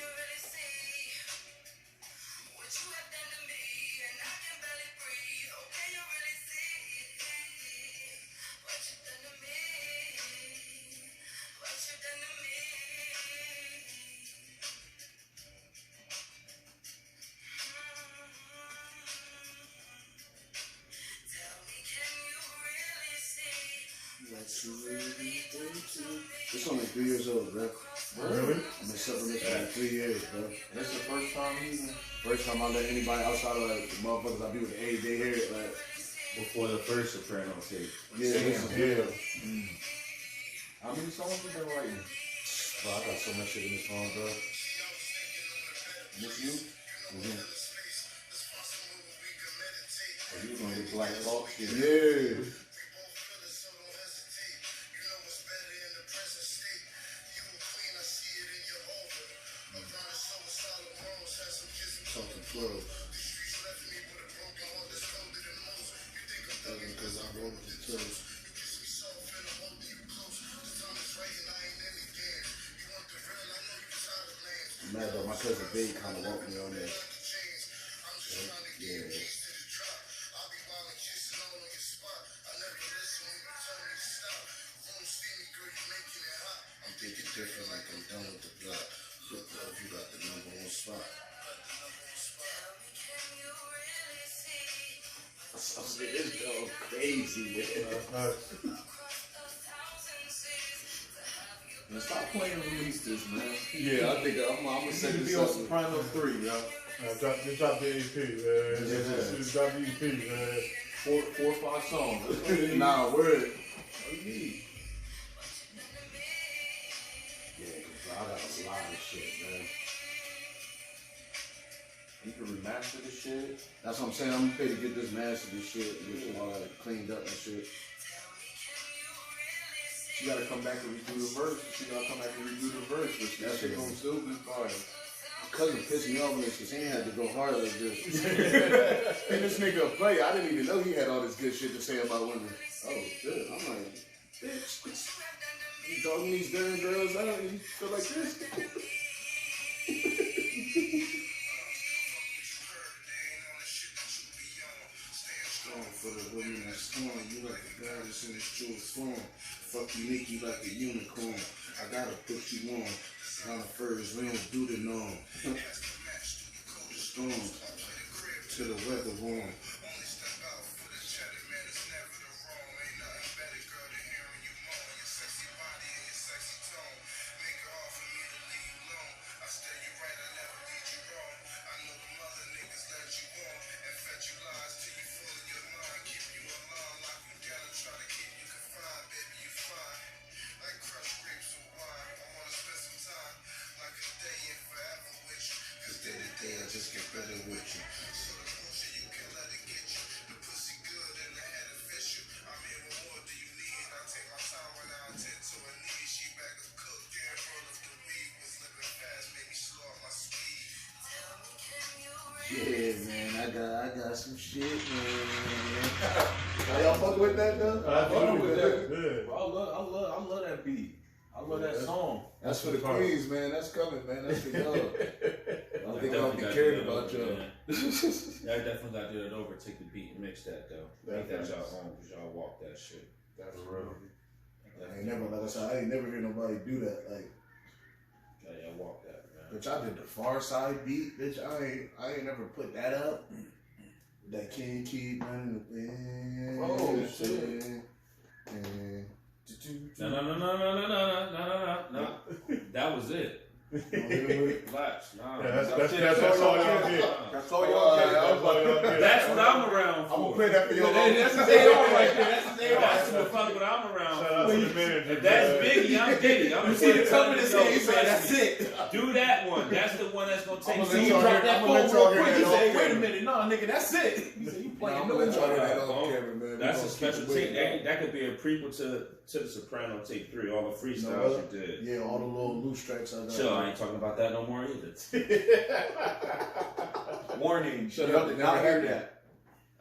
Speaker 5: It's only 3 years old, bro.
Speaker 2: Really?
Speaker 5: I've been sucking this for like 3 years, bro.
Speaker 3: That's the first time you.
Speaker 5: First time I let anybody outside of like the motherfuckers I be with age, they hear it like.
Speaker 4: Before the first Soprano tape.
Speaker 5: Yeah, this is real.
Speaker 3: How many songs you been writing?
Speaker 5: Bro, I got so much shit in this phone, bro.
Speaker 3: This you?
Speaker 5: Mm-hmm.
Speaker 3: Or you gonna get Black Box shit?
Speaker 5: Yeah. Something flows. Because I wrote it too. I'm mad though, my cousin Big kind of walked me on that. Yeah. I'm thinking different, like I'm done with the block. Look, love, you got the #1 spot. This girl crazy, man.
Speaker 3: Man, stop playing release this, man.
Speaker 5: Yeah, I think I'm gonna say
Speaker 3: You
Speaker 5: this
Speaker 3: be on
Speaker 5: up.
Speaker 3: Soprano 3, yo.
Speaker 2: Just drop the EP, man. Just drop the EP, man.
Speaker 3: 4 or 5 songs. That's what you need.
Speaker 5: Nah, word.
Speaker 3: What you need?
Speaker 5: Yeah, cause I got a lot of shit, man.
Speaker 3: You can remaster this shit.
Speaker 5: That's what I'm saying. I'm ready to get this mastered and shit, get all that cleaned up and shit.
Speaker 3: She gotta come back and redo the verse. She gotta come back and redo the verse. But that shit gonna still be fire.
Speaker 5: My cousin pissed me off with this because he ain't had to go hard like this. And this nigga a player. I didn't even know he had all this good shit to say about women. Oh shit. I'm like, bitch, you dogging these damn girls out. You feel like this? For the women that's strong, you like the goddess in its truest form. Fuck you, Nikki, like a unicorn. I gotta put you on. On the furs, we don't do the norm. Storms to the weather warm. Just get better with you. Yeah, man, I got some shit, man. Are y'all fuck with that though?
Speaker 2: I fuck with that.
Speaker 3: Yeah. Bro, I love that beat. I love that song.
Speaker 5: That's for the queens, man. That's coming, man. That's for y'all. I think I'll be
Speaker 4: Definitely
Speaker 5: caring
Speaker 4: gotta
Speaker 5: about
Speaker 4: do it
Speaker 5: y'all.
Speaker 4: over, man. Y'all definitely got to do it over. Take the beat and mix that though. Make that y'all own because y'all walk that shit.
Speaker 2: That's real.
Speaker 5: I ain't never, like I said, I ain't never hear nobody do that. Like,
Speaker 4: Yeah, walk that, man.
Speaker 5: bitch, I did the Far Side beat, bitch. I ain't never put that up. That can't keep running the thing.
Speaker 3: Oh, shit.
Speaker 4: No. That was it. Relax. Nah.
Speaker 2: Yeah, that's all y'all did.
Speaker 3: That's all y'all did.
Speaker 4: That's what I'm around for.
Speaker 5: I'm gonna play that for y'all.
Speaker 3: That's the day on right there. That's the day on.
Speaker 4: That's the fuck what I'm around
Speaker 2: Shout out
Speaker 4: for.
Speaker 2: to the manager.
Speaker 4: If that's Biggie, I'm Diddy. I'm
Speaker 3: You see the cover this day, he said,
Speaker 4: trust
Speaker 3: that's
Speaker 4: me.
Speaker 3: it.
Speaker 4: Do that one. That's the one that's gonna take
Speaker 5: I'm
Speaker 3: So
Speaker 5: gonna
Speaker 3: you
Speaker 5: let
Speaker 3: dropped that
Speaker 5: I'm
Speaker 3: phone
Speaker 5: gonna let y'all
Speaker 3: real
Speaker 5: hear
Speaker 3: quick. You
Speaker 5: that
Speaker 3: say,
Speaker 5: off
Speaker 3: wait a
Speaker 5: camera.
Speaker 3: minute. No, nigga, that's it. You say, you
Speaker 5: I'm
Speaker 3: playing
Speaker 5: gonna let y'all hear that
Speaker 4: Oh,
Speaker 5: off camera, man.
Speaker 4: That's
Speaker 5: We
Speaker 4: a
Speaker 5: gonna
Speaker 4: special
Speaker 5: keep it
Speaker 4: tape. That could be a prequel to the Soprano tape 3. All the freestyles
Speaker 5: You know what?
Speaker 4: you did.
Speaker 5: Yeah, all the little loose tracks I got.
Speaker 4: Chill, I ain't talking about that no more either.
Speaker 3: Warning.
Speaker 5: Shut
Speaker 3: You
Speaker 5: up,
Speaker 3: did
Speaker 5: never
Speaker 3: not hear
Speaker 5: heard
Speaker 3: that.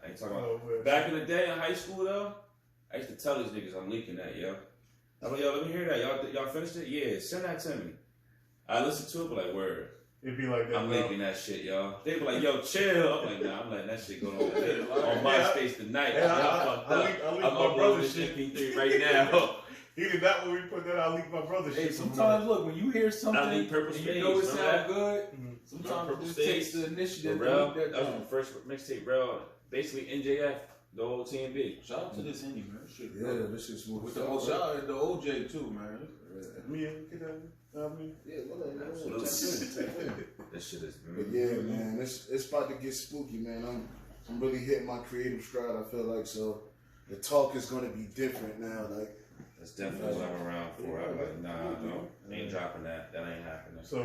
Speaker 4: I ain't talking about.
Speaker 2: Oh, man.
Speaker 4: Back in the day in high school though, I used to tell these niggas I'm leaking that, yo. I'm like, yo, let me hear that. Y'all finished it? Yeah, send that to me. I listened to it, but like, word.
Speaker 2: It'd be like that.
Speaker 4: I'm
Speaker 2: bro.
Speaker 4: leaking that shit, y'all. They be like, yo, chill. I'm like, nah, I'm letting that shit go on MySpace tonight.
Speaker 2: Yeah,
Speaker 4: Y'all fucked up.
Speaker 2: I leaked
Speaker 4: I'm
Speaker 2: my
Speaker 4: uploading
Speaker 2: brother's
Speaker 4: this
Speaker 2: shit.
Speaker 4: MP3 right now.
Speaker 2: He did that when we put that out. I leaked my brother's
Speaker 3: Hey,
Speaker 2: shit.
Speaker 3: sometimes look, when you hear something
Speaker 4: I leak Purple
Speaker 3: and
Speaker 4: Stage,
Speaker 3: you know it
Speaker 4: remember
Speaker 3: sounds
Speaker 4: that?
Speaker 3: good,
Speaker 2: Mhm.
Speaker 3: sometimes
Speaker 4: Purple
Speaker 3: it just
Speaker 4: Stage?
Speaker 3: takes the initiative to
Speaker 4: Rel,
Speaker 3: leak that
Speaker 4: that was
Speaker 3: down.
Speaker 4: my first mixtape, Rel. Basically NJF, the old TNB.
Speaker 3: Shout out to this Henny, man. Shit,
Speaker 5: Yeah, this shit's smooth.
Speaker 3: With the whole shout out to the OJ too, man.
Speaker 2: Me and get that. I mean,
Speaker 5: Yeah, whatever.
Speaker 4: Absolutely.
Speaker 5: Tap in.
Speaker 4: This shit is.
Speaker 5: But yeah, man, it's about to get spooky, man. I'm really hitting my creative stride. I feel like so. The talk is gonna be different now. Like,
Speaker 4: That's definitely what I'm around for. I'm like, nah, no, ain't dropping that. That ain't happening.
Speaker 2: so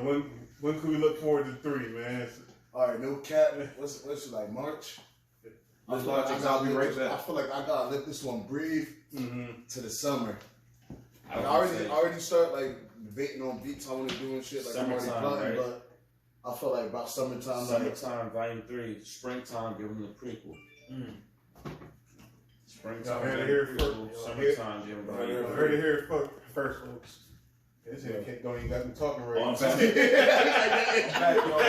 Speaker 2: when can we look forward to 3, man?
Speaker 5: all right, no cap. What's it like March? I feel like I gotta
Speaker 3: be
Speaker 5: let
Speaker 3: right
Speaker 5: this-
Speaker 3: back.
Speaker 5: I feel like I gotta let this one breathe
Speaker 2: Mm-hmm.
Speaker 5: to the summer.
Speaker 4: I
Speaker 5: Like,
Speaker 4: was gonna
Speaker 5: I already start like debating on beats I want to do and shit. Like I'm already
Speaker 4: Summertime,
Speaker 5: plotting,
Speaker 4: right?
Speaker 5: but I feel like about summertime, like
Speaker 4: Summertime, Volume 3, Springtime, give them the prequel. Springtime,
Speaker 2: Y'all heard it
Speaker 4: give
Speaker 2: here
Speaker 4: them the prequel.
Speaker 2: first.
Speaker 4: Summertime, give them the
Speaker 5: Y'all
Speaker 4: prequel.
Speaker 2: I heard it here first, folks. This nigga don't even got me talking right.
Speaker 4: Oh, I'm
Speaker 2: now.
Speaker 4: back.
Speaker 3: I'm back, y'all.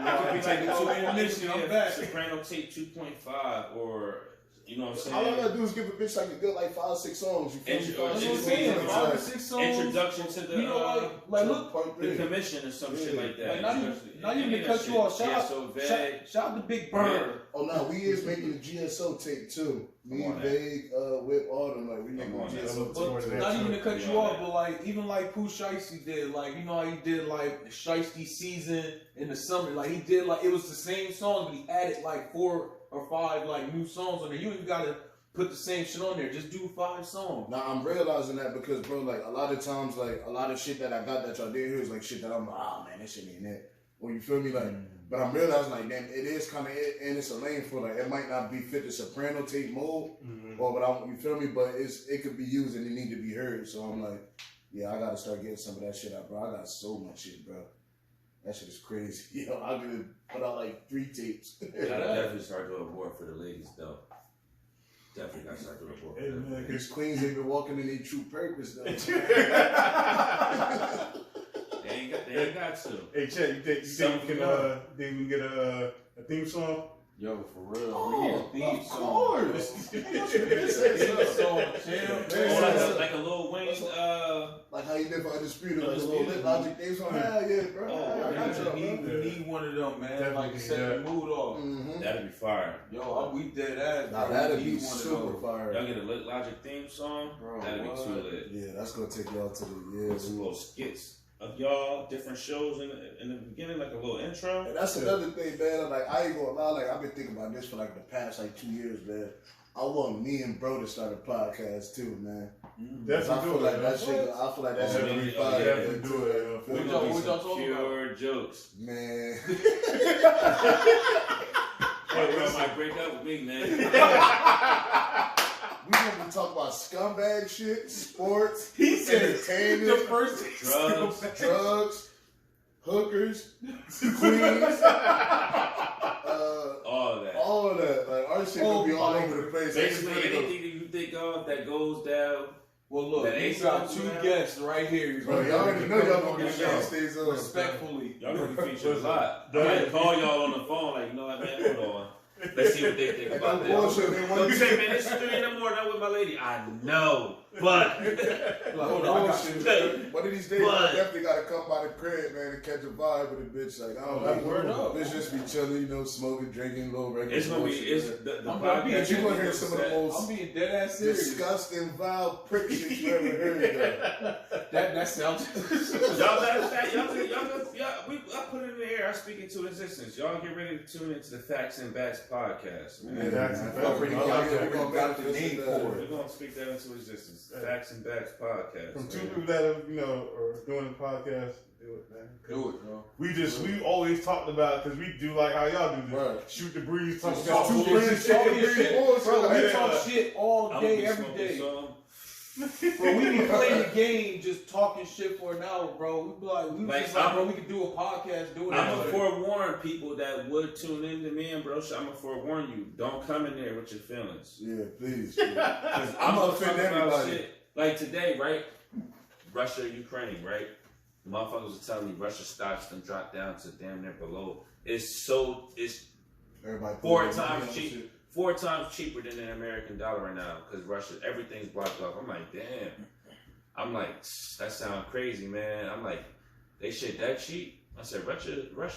Speaker 4: It could be
Speaker 3: taking
Speaker 4: like,
Speaker 3: too
Speaker 4: oh,
Speaker 3: many
Speaker 4: it
Speaker 3: minutes,
Speaker 4: could be
Speaker 3: I'm
Speaker 4: a
Speaker 3: back.
Speaker 4: Soprano tape 2.5, or you know what I'm
Speaker 5: all I
Speaker 4: saying?
Speaker 5: gotta do is give a bitch like a good like 5-6 songs. You feel me?
Speaker 4: Intro-
Speaker 5: Five,
Speaker 4: it
Speaker 5: six
Speaker 4: could be
Speaker 5: songs,
Speaker 3: Five or
Speaker 5: like,
Speaker 3: 6 songs.
Speaker 4: Introduction to the
Speaker 3: You know, like look,
Speaker 5: part
Speaker 4: the
Speaker 5: 3.
Speaker 4: commission or some shit like that.
Speaker 3: like not even
Speaker 4: Any
Speaker 3: to
Speaker 4: of
Speaker 3: cut
Speaker 4: that
Speaker 3: you
Speaker 4: shit.
Speaker 3: off.
Speaker 4: GSO Vague.
Speaker 3: Shout out to Big Bird.
Speaker 5: Oh no, we is making the GSO tape too. Me,
Speaker 4: Come on,
Speaker 5: Vague, Whip, Autumn, like we making
Speaker 4: Come on,
Speaker 5: the
Speaker 4: man.
Speaker 5: GSO
Speaker 2: But
Speaker 5: tape.
Speaker 3: Not even to cut
Speaker 4: Yeah,
Speaker 3: you off,
Speaker 4: man.
Speaker 3: but like even like Pooh Shiesty did, like you know how he did like Shiesty season in the summer, like he did like it was the same song, but he added like 4 or 5 like new songs on there. You ain't gotta put the same shit on there. Just do 5 songs.
Speaker 5: Now I'm realizing that because bro, like a lot of times, like a lot of shit that I got that y'all did here is like shit that I'm like, oh man, that shit ain't it. Or you feel me, like. But I'm realizing like, damn, it is kind of it, and it's a lane for like it might not be fit the Soprano tape mold, or but I, you feel me, but it could be used and it need to be heard. So I'm like, yeah, I gotta start getting some of that shit out, bro. I got so much shit, bro. That shit is crazy. Yo, I could put out like 3 tapes.
Speaker 4: Gotta definitely start doing more for the ladies though. Definitely gotta start doing more for
Speaker 2: Hey,
Speaker 4: them.
Speaker 2: man,
Speaker 5: These queens ain't been walking in their true purpose though.
Speaker 4: They ain't got to.
Speaker 2: Hey, Chet, you think we can get a theme song?
Speaker 3: Yo, for real.
Speaker 5: Oh,
Speaker 3: we need a theme
Speaker 5: of
Speaker 3: song.
Speaker 5: course.
Speaker 3: We need a theme song, champ.
Speaker 4: Oh, like a Lil Wayne,
Speaker 5: Like how you did for Undisputed, like a
Speaker 4: Undisputed.
Speaker 5: little Logic theme song. Hell yeah, bro.
Speaker 4: Oh,
Speaker 5: I got y'all,
Speaker 3: We
Speaker 5: bro.
Speaker 3: need one of them, man.
Speaker 2: Definitely,
Speaker 3: Like set the mood off.
Speaker 5: Mm-hmm.
Speaker 4: that'd be fire.
Speaker 3: Yo, we dead ass.
Speaker 5: Nah,
Speaker 3: bro.
Speaker 5: that'd
Speaker 3: We
Speaker 5: be
Speaker 3: need one of
Speaker 5: super
Speaker 3: those.
Speaker 5: fire.
Speaker 4: Y'all get a Lit Logic theme song,
Speaker 3: Bro,
Speaker 4: that'd be
Speaker 3: what?
Speaker 4: too lit.
Speaker 5: Yeah, that's gonna take y'all to the
Speaker 4: With some little skits of y'all, different shows in the beginning, like a little intro.
Speaker 5: And that's another thing, man. Like I ain't gonna lie, like I've been thinking about this for like the past like 2 years, man. I want me and bro to start a podcast too, man.
Speaker 2: Definitely
Speaker 5: I feel
Speaker 2: do it.
Speaker 5: like
Speaker 2: man.
Speaker 5: that shit. I feel like that
Speaker 4: Oh,
Speaker 5: shit
Speaker 4: yeah,
Speaker 5: gonna be
Speaker 4: oh,
Speaker 5: fire.
Speaker 4: yeah,
Speaker 2: definitely do it, yo.
Speaker 5: Feel
Speaker 3: What
Speaker 5: me?
Speaker 3: y'all-
Speaker 4: Be
Speaker 3: what
Speaker 4: some
Speaker 3: y'all talking
Speaker 4: pure jokes.
Speaker 5: Man.
Speaker 4: My girl might break up with me, man.
Speaker 5: We gonna be talking about scumbag shit, sports,
Speaker 3: He said
Speaker 5: entertainment,
Speaker 3: the first
Speaker 5: drugs, hookers, queens,
Speaker 4: All of that.
Speaker 5: all of that. Like our shit gonna be all over the place.
Speaker 4: Basically, anything that you think of that goes down.
Speaker 3: Well, look,
Speaker 4: That
Speaker 3: we
Speaker 4: ain't
Speaker 3: got
Speaker 4: something,
Speaker 3: 2
Speaker 4: man.
Speaker 3: guests right here.
Speaker 5: Bro, y'all already know y'all gonna get
Speaker 4: Yeah.
Speaker 5: y'all stays on.
Speaker 3: Respectfully.
Speaker 4: Y'all gonna be featured a lot. I might call y'all on the phone, like, you know what, man, hold on. Let's see what they think about that. So you say, man, it's 3 in the morning. I'm with my lady. I know, but
Speaker 5: one of these days, I definitely gotta come by the crib, man, and catch a vibe with a bitch. Like, I don't know, bitch just be chilling, you know, smoking, drinking, little regular.
Speaker 4: It's gonna be. It's the podcast.
Speaker 5: You gonna hear some of the most.
Speaker 6: I'm being dead ass serious.
Speaker 5: Disgusting, vile prick shit you ever heard.
Speaker 6: That sounds.
Speaker 4: Y'all matter of fact, I put it in the air. I speak into existence. Y'all get ready to tune into the Facts and Backs podcast. Man.
Speaker 6: We got the name for it.
Speaker 4: We're gonna speak that into existence. Facts and Backs podcast.
Speaker 2: From 2 people that are, are doing the podcast, do it, man.
Speaker 6: Do it, bro.
Speaker 2: We always talked about, because we do like how y'all do this.
Speaker 5: Right.
Speaker 2: Shoot the breeze, talk
Speaker 6: Just
Speaker 2: about
Speaker 6: talk
Speaker 2: 2 friends,
Speaker 6: shit.
Speaker 2: shoot the breeze.
Speaker 6: Bro, we
Speaker 2: Yeah.
Speaker 6: talk shit all day, every day. Bro, we be playing the game, just talking shit for an hour, bro. We be like, bro, we could do a podcast doing
Speaker 4: I'm
Speaker 6: it.
Speaker 4: gonna forewarn people that would tune into me and bro. I'm gonna forewarn you. Don't come in there with your feelings.
Speaker 5: Yeah, please.
Speaker 4: Cause
Speaker 5: I'm
Speaker 4: gonna
Speaker 5: offend
Speaker 4: talk about
Speaker 5: everybody.
Speaker 4: shit. Like today, right? Russia, Ukraine, right? The motherfuckers are telling me Russia stocks them dropped down to damn near below. It's
Speaker 5: Everybody
Speaker 4: 4 times cheap. 4 times cheaper than the American dollar right now because Russia, everything's blocked off. I'm like, damn. I'm like, that sounds crazy, man. I'm like, they shit that cheap? I said, Russia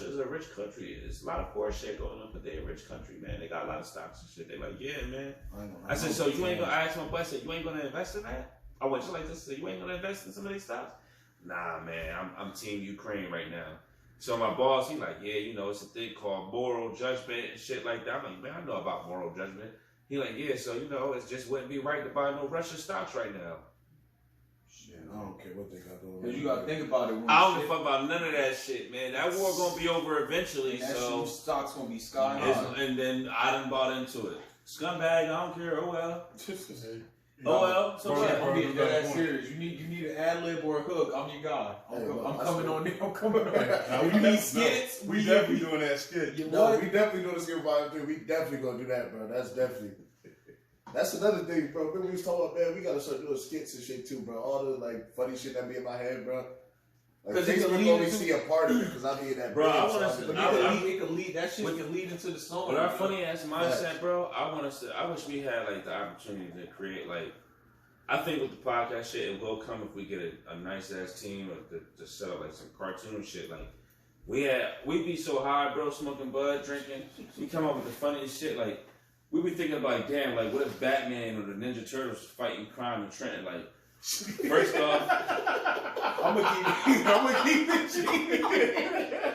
Speaker 4: is a rich country. There's a lot of poor shit going on, but they're a rich country, man. They got a lot of stocks and shit. They're like, yeah, man. I said, so you ain't gonna, I asked my boy, I said, you ain't gonna invest in that? I went just like this, so you ain't gonna invest in some of these stocks? Nah, man, I'm team Ukraine right now. So my boss, he like, yeah, it's a thing called moral judgment and shit like that. I'm like, man, I know about moral judgment. He like, yeah, so it just wouldn't be right to buy no Russian stocks right now.
Speaker 5: Shit, I don't care what they got going on.
Speaker 6: Because you gotta think about it.
Speaker 4: I don't give a fuck about none of that shit, man. That war gonna be over eventually, so
Speaker 6: stock's gonna be sky high.
Speaker 4: and then I done bought into it. Scumbag, I don't care. Oh well.
Speaker 2: Oh
Speaker 4: well. So what?
Speaker 6: I'm being dead ass serious. You need an ad lib or a hook. I'm your guy. I'm coming on there. I'm coming on there. You need skits.
Speaker 2: We definitely doing that skit.
Speaker 6: You
Speaker 5: No,
Speaker 6: what?
Speaker 5: we definitely doing a skit vibe too. We definitely gonna do that, bro. That's another thing, bro. Remember we was talking about, man, we gotta start doing skits and shit too, bro. All the like funny shit that be in my head, bro. Like,
Speaker 6: Because it
Speaker 5: Facebook
Speaker 6: can
Speaker 5: only
Speaker 6: lead
Speaker 5: see a part of it because I be in that.
Speaker 4: Bro, I
Speaker 5: bed,
Speaker 4: wanna
Speaker 5: so
Speaker 4: see-
Speaker 6: It could lead. That shit can lead into the song.
Speaker 4: But our funny ass mindset, bro. I wish we had like the opportunity to create like. I think with the podcast shit, it will come if we get a nice ass team to set up like some cartoon shit. Like we be so high, bro, smoking bud, drinking. We come up with the funniest shit. Like we be thinking like, damn, like what if Batman or the Ninja Turtles fighting crime in Trenton? Like first off,
Speaker 6: I'm gonna keep it.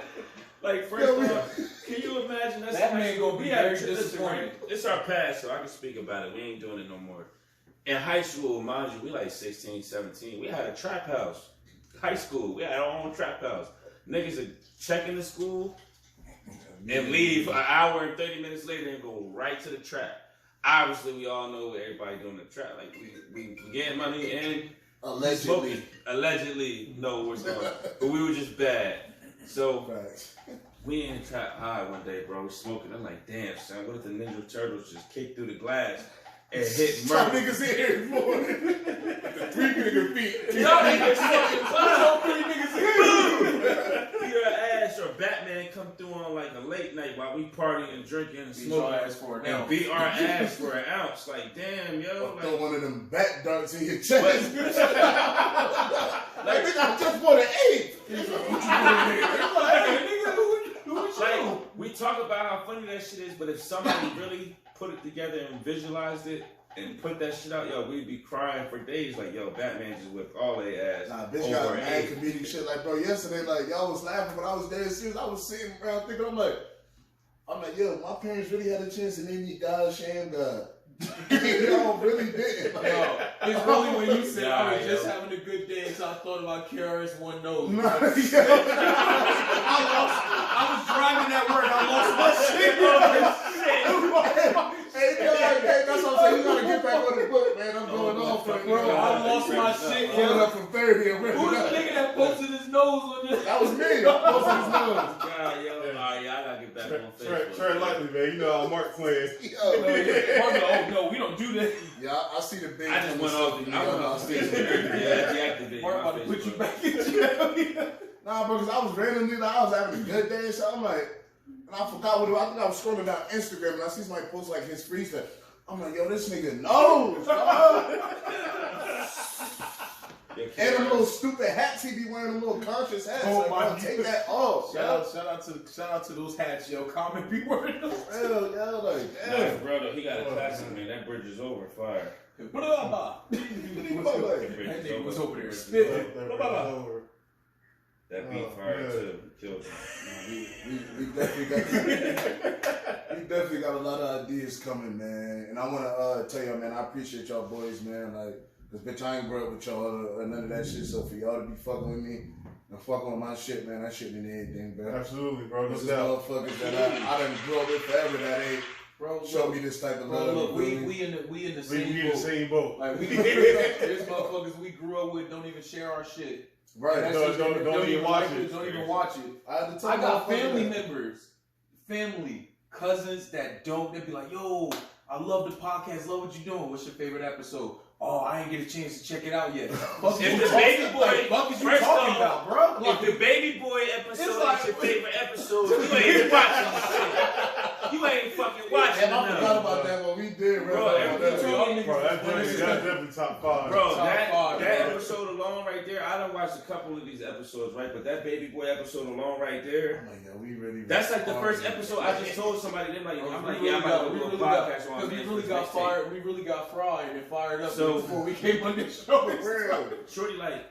Speaker 4: like first off, can you imagine
Speaker 6: That man gonna be very disappointed.
Speaker 4: It's our past, so I can speak about it. We ain't doing it no more. In high school, mind you, we like 16, 17. We had a trap house. High school, we had our own trap house. Niggas would check into school and leave an hour and 30 minutes later and go right to the trap. Obviously, we all know what everybody doing in the trap. Like, we getting money and
Speaker 5: Allegedly.
Speaker 4: Allegedly, no, we're going. But we were just bad. So,
Speaker 5: Facts.
Speaker 4: we in the trap high one day, bro. We smoking. I'm like, damn, son, what if the Ninja Turtles just kicked through the glass and hit
Speaker 5: Some
Speaker 4: murder?
Speaker 5: niggas in here before. The 3 nigga feet.
Speaker 4: Y'all niggas fucking beat her ass, or Batman come through on like a late night while we partying and drinking and smoking and beat our ass for an ounce. Like, damn, yo.
Speaker 5: Throw
Speaker 4: Like,
Speaker 5: one of them bat darts in your chest.
Speaker 4: like,
Speaker 5: Nigga, I just want an 8.
Speaker 4: like, we talk about how funny that shit is, but if somebody really put it together and visualized it and put that shit out, yo, we'd be crying for days. Like, yo, Batman just whipped all their ass.
Speaker 5: Nah, bitch
Speaker 4: over
Speaker 5: got
Speaker 4: an
Speaker 5: mad
Speaker 4: eight.
Speaker 5: comedic shit. Like, bro, yesterday, like, y'all was laughing, but I was dead serious. I was sitting around thinking, I'm like, yo, my parents really had a chance and then you God shame God. Y'all really didn't. Like,
Speaker 6: No, it's really when you said I was
Speaker 4: Yeah,
Speaker 6: just
Speaker 4: yo.
Speaker 6: having a good day, so I thought about KRS-One Nose.
Speaker 5: nah,
Speaker 6: I was driving that word. I lost my shit.
Speaker 5: Hey, that's what I'm saying. You gotta get back on the book, man. I'm going off right
Speaker 6: Bro,
Speaker 5: now.
Speaker 6: I lost my shit.
Speaker 5: Coming up from 30 already.
Speaker 6: Who's the nigga that posted his nose on this?
Speaker 5: That was me. I was his nose.
Speaker 4: God, yo, alright, I gotta get back on Facebook.
Speaker 2: Tread lightly, man. You know how Mark playing.
Speaker 6: Oh no, we don't do that.
Speaker 5: Yeah, I see the big.
Speaker 4: I just went off. I went off Facebook. Yeah, deactivated.
Speaker 6: Mark
Speaker 4: my
Speaker 6: about to put you
Speaker 4: Facebook.
Speaker 6: back in jail.
Speaker 5: Nah, bro, because I was randomly, like, I was having a good day, so I'm like, And I forgot what it was. I think I was scrolling down Instagram and I see somebody post like his freestyle. I'm like, yo, this nigga knows, dog. And them little stupid hats he be wearing, them little conscious hats.
Speaker 6: Oh
Speaker 5: like,
Speaker 6: my
Speaker 5: yo, take that off.
Speaker 6: Shout out to those hats, yo. Comment be wearing those.
Speaker 5: Hell, yeah, like, damn.
Speaker 4: Nah, brother, he got a classic, man. That bridge is over. Fire.
Speaker 6: That nigga was over there spitting.
Speaker 4: That beat fire too. Killed him.
Speaker 5: We definitely got a lot of ideas coming, man. And I want to tell y'all, man, I appreciate y'all boys, man. Like, cause bitch, I ain't grew up with y'all or none of that shit. So for y'all to be fucking with me and fucking with my shit, man, that shit mean anything, bro.
Speaker 2: Absolutely, bro.
Speaker 5: This is motherfuckers that I done grew up with forever that ain't show me this type of love.
Speaker 6: Look, we in the same boat. Like there's motherfuckers we grew up with don't even share our shit.
Speaker 5: Right.
Speaker 2: Don't even watch it.
Speaker 6: Don't even watch it. I got family members, cousins that don't. They be like, yo, I love the podcast. Love what you doing. What's your favorite episode? Oh, I ain't get a chance to check it out yet.
Speaker 4: If the baby boy,
Speaker 6: fuck is you talking about, bro?
Speaker 4: If the baby boy episode is your favorite episode, you ain't watching this shit. You ain't fucking watching it.
Speaker 5: I forgot about that when we did,
Speaker 4: bro.
Speaker 2: That's definitely top 5.
Speaker 4: Bro, that episode alone right there, I done watched a couple of these episodes, right? But that baby boy episode alone right there,
Speaker 5: oh my God, we really
Speaker 4: that's like the first episode. I just told somebody, they're like, I'm like, yeah, I'm about to do a podcast on
Speaker 6: we really got fired. We really got fried and fired up.
Speaker 4: So
Speaker 6: before we came on this show,
Speaker 4: Shorty like,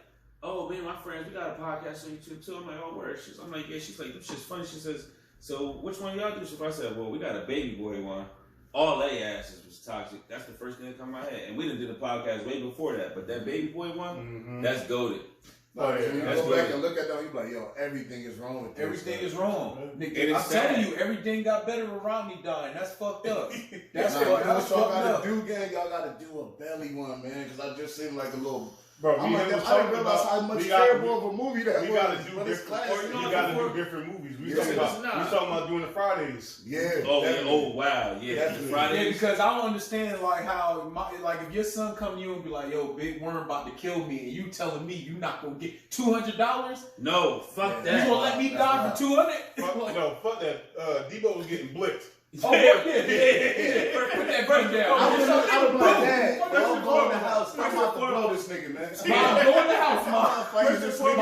Speaker 4: oh man, my friends, we got a podcast on YouTube too. I'm like, oh where? I'm like, yeah. She's like, this shit's funny. She says, so which one y'all do? So I said, well, we got a baby boy one. All they asses was toxic. That's the first thing that come to my head. And we done did a podcast way before that. But that baby boy one, that's goated.
Speaker 5: Oh, yeah. When you go back and look at them, you be like, yo, everything is wrong with this.
Speaker 6: Everything is wrong. Nigga, I'm telling you, everything got better with Rodney dying. That's fucked up. That's what y'all gotta
Speaker 5: do, gang. Y'all gotta do a belly one, man. Because I just seem like a little.
Speaker 2: Bro,
Speaker 5: I didn't realize how much terrible of a movie that was.
Speaker 2: We gotta do different movies. We talking about doing the Fridays.
Speaker 5: Yeah.
Speaker 4: Oh wow, yeah. Fridays.
Speaker 6: Yeah, because I don't understand like how if your son come to you and be like, yo, Big Worm about to kill me, and you telling me you not gonna get $200?
Speaker 4: No, fuck that.
Speaker 6: You gonna let me die for $200?
Speaker 2: No, fuck that. Debo was getting blitzed.
Speaker 6: Oh, yeah. Put that gun down.
Speaker 5: I was like, Dad, don't go in the house. I'm about to blow this nigga, man.
Speaker 6: Mom, go in the house, Mom.
Speaker 5: Fighting this nigga.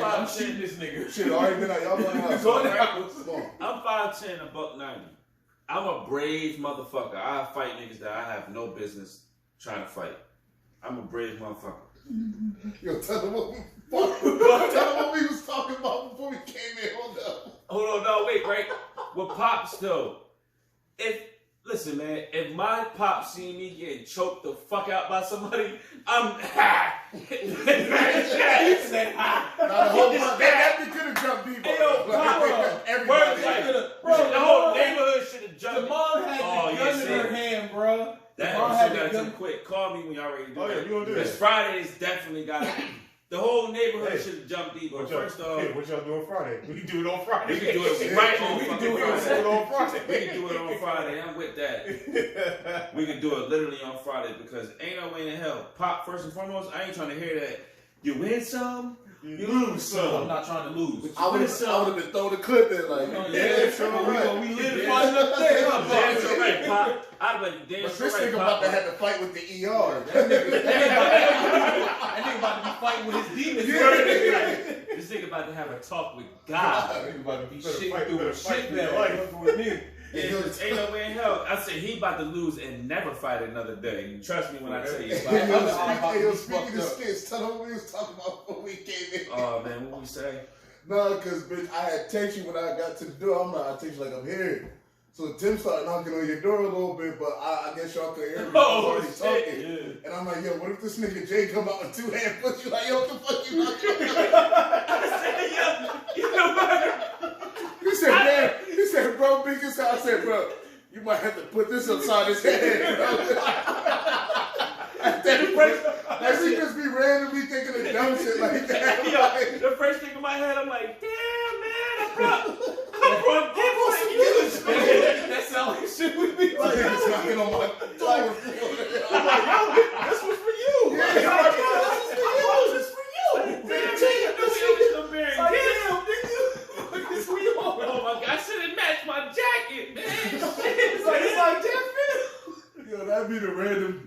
Speaker 6: I'm shooting this nigga.
Speaker 5: Shit, already been out. Y'all go in the house.
Speaker 6: Go in the house.
Speaker 4: I'm 5'10", $190. I'm a brave motherfucker. I fight niggas that I have no business trying to fight. I'm a brave motherfucker.
Speaker 5: Yo, tell them what we was talking about before we came in. Hold up.
Speaker 4: Hold on, no, wait, right? With Pops, though, listen, man, if my Pops see me getting choked the fuck out by somebody, I'm
Speaker 5: He said, that could have jumped people.
Speaker 4: Hey, yo,
Speaker 5: everybody.
Speaker 4: The whole neighborhood should have jumped.
Speaker 6: The mom had the gun in her hand, bro.
Speaker 4: That episode got too quick. Call me when y'all ready to do that.
Speaker 2: You gonna do
Speaker 4: this? Fridays definitely got it. The whole neighborhood should have jumped deep. First off,
Speaker 2: what y'all doing Friday? We can do it on Friday.
Speaker 4: We can do it right on fucking Friday.
Speaker 2: On Friday.
Speaker 4: We can do it on Friday. I'm with that. We can do it literally on Friday because ain't no way in hell. Pop, first and foremost, I ain't trying to hear that. You win some, you lose some.
Speaker 6: I'm not trying to lose.
Speaker 5: I would have been throwing the clip in like, yeah, sure, right.
Speaker 6: We live to fight another day.
Speaker 4: Damn sure right, Pop. I'd be damn
Speaker 5: but
Speaker 4: sure
Speaker 5: this
Speaker 4: right,
Speaker 5: nigga about to have to fight with the ER.
Speaker 6: That nigga about to be fighting with his demons.
Speaker 4: This nigga about to have a talk with God.
Speaker 6: Nigga about to be shitting through a shit bag with me.
Speaker 4: Ain't no way in hell. I said he about to lose and never fight another day. Trust me when I tell you.
Speaker 5: Speaking of skits, tell them what we was talking about before we came in.
Speaker 4: Oh man, what we say?
Speaker 5: No, because bitch, I had text you when I got to the door. I'm like, I text you like I'm here. So Tim started knocking on your door a little bit, but I guess y'all could hear me. I was already talking. Yeah. And I'm like, yo, what if this nigga Jay come out with 2 hand push you? Like, yo, what the fuck you knocking on?
Speaker 4: I said, yo, you know what?
Speaker 5: He said, man, he said, bro, big as hell. I said, bro, you might have to put this upside his head, bro. That shit just be randomly thinking of dumb shit like that.
Speaker 4: Yo, the first thing in my head, I'm like, damn, man, I brought gifts like you.
Speaker 6: That sounds like shit we be like.
Speaker 5: Niggas knocking on my door.
Speaker 2: I'm like, yo, this was for you.
Speaker 5: Yeah,
Speaker 4: This is for you. Damn, this is for you.
Speaker 6: This for you.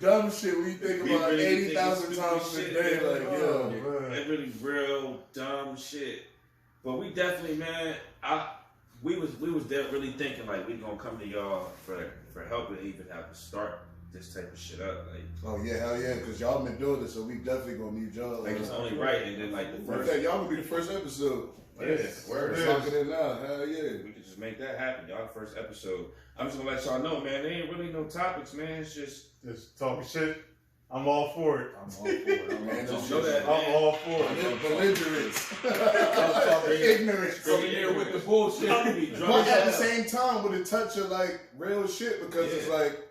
Speaker 5: dumb shit when you think
Speaker 4: We
Speaker 5: about
Speaker 4: really
Speaker 5: 80,000
Speaker 4: thinking
Speaker 5: times
Speaker 4: stupid
Speaker 5: a
Speaker 4: shit,
Speaker 5: day.
Speaker 4: man.
Speaker 5: Like,
Speaker 2: Oh,
Speaker 5: yo.
Speaker 2: man.
Speaker 4: That really real dumb shit. But we definitely, man, we was really thinking like we gonna come to y'all for help and even have to start this type of shit up. Like,
Speaker 5: Oh, yeah, hell yeah, because y'all been doing this, so we definitely gonna need y'all.
Speaker 4: like it's only right. And then like the first,
Speaker 5: Y'all gonna be the first episode.
Speaker 4: yeah, word.
Speaker 5: Let's lock it in now. Hell yeah.
Speaker 4: We could just make that happen. Y'all the first episode. I'm just gonna let y'all know, man. There ain't really no topics, man. It's just
Speaker 2: Just talking shit. I'm all for it.
Speaker 6: I'm all for it.
Speaker 5: Man,
Speaker 4: Don't
Speaker 5: this
Speaker 4: know
Speaker 5: shit-
Speaker 4: that,
Speaker 2: I'm
Speaker 4: man.
Speaker 2: all for it.
Speaker 5: belligerence.
Speaker 4: talking-
Speaker 5: Ignorance.
Speaker 6: Coming here with the bullshit.
Speaker 4: I'm gonna be drunk.
Speaker 5: But at the
Speaker 4: as hell.
Speaker 5: same time, with a touch of like real shit, because it's like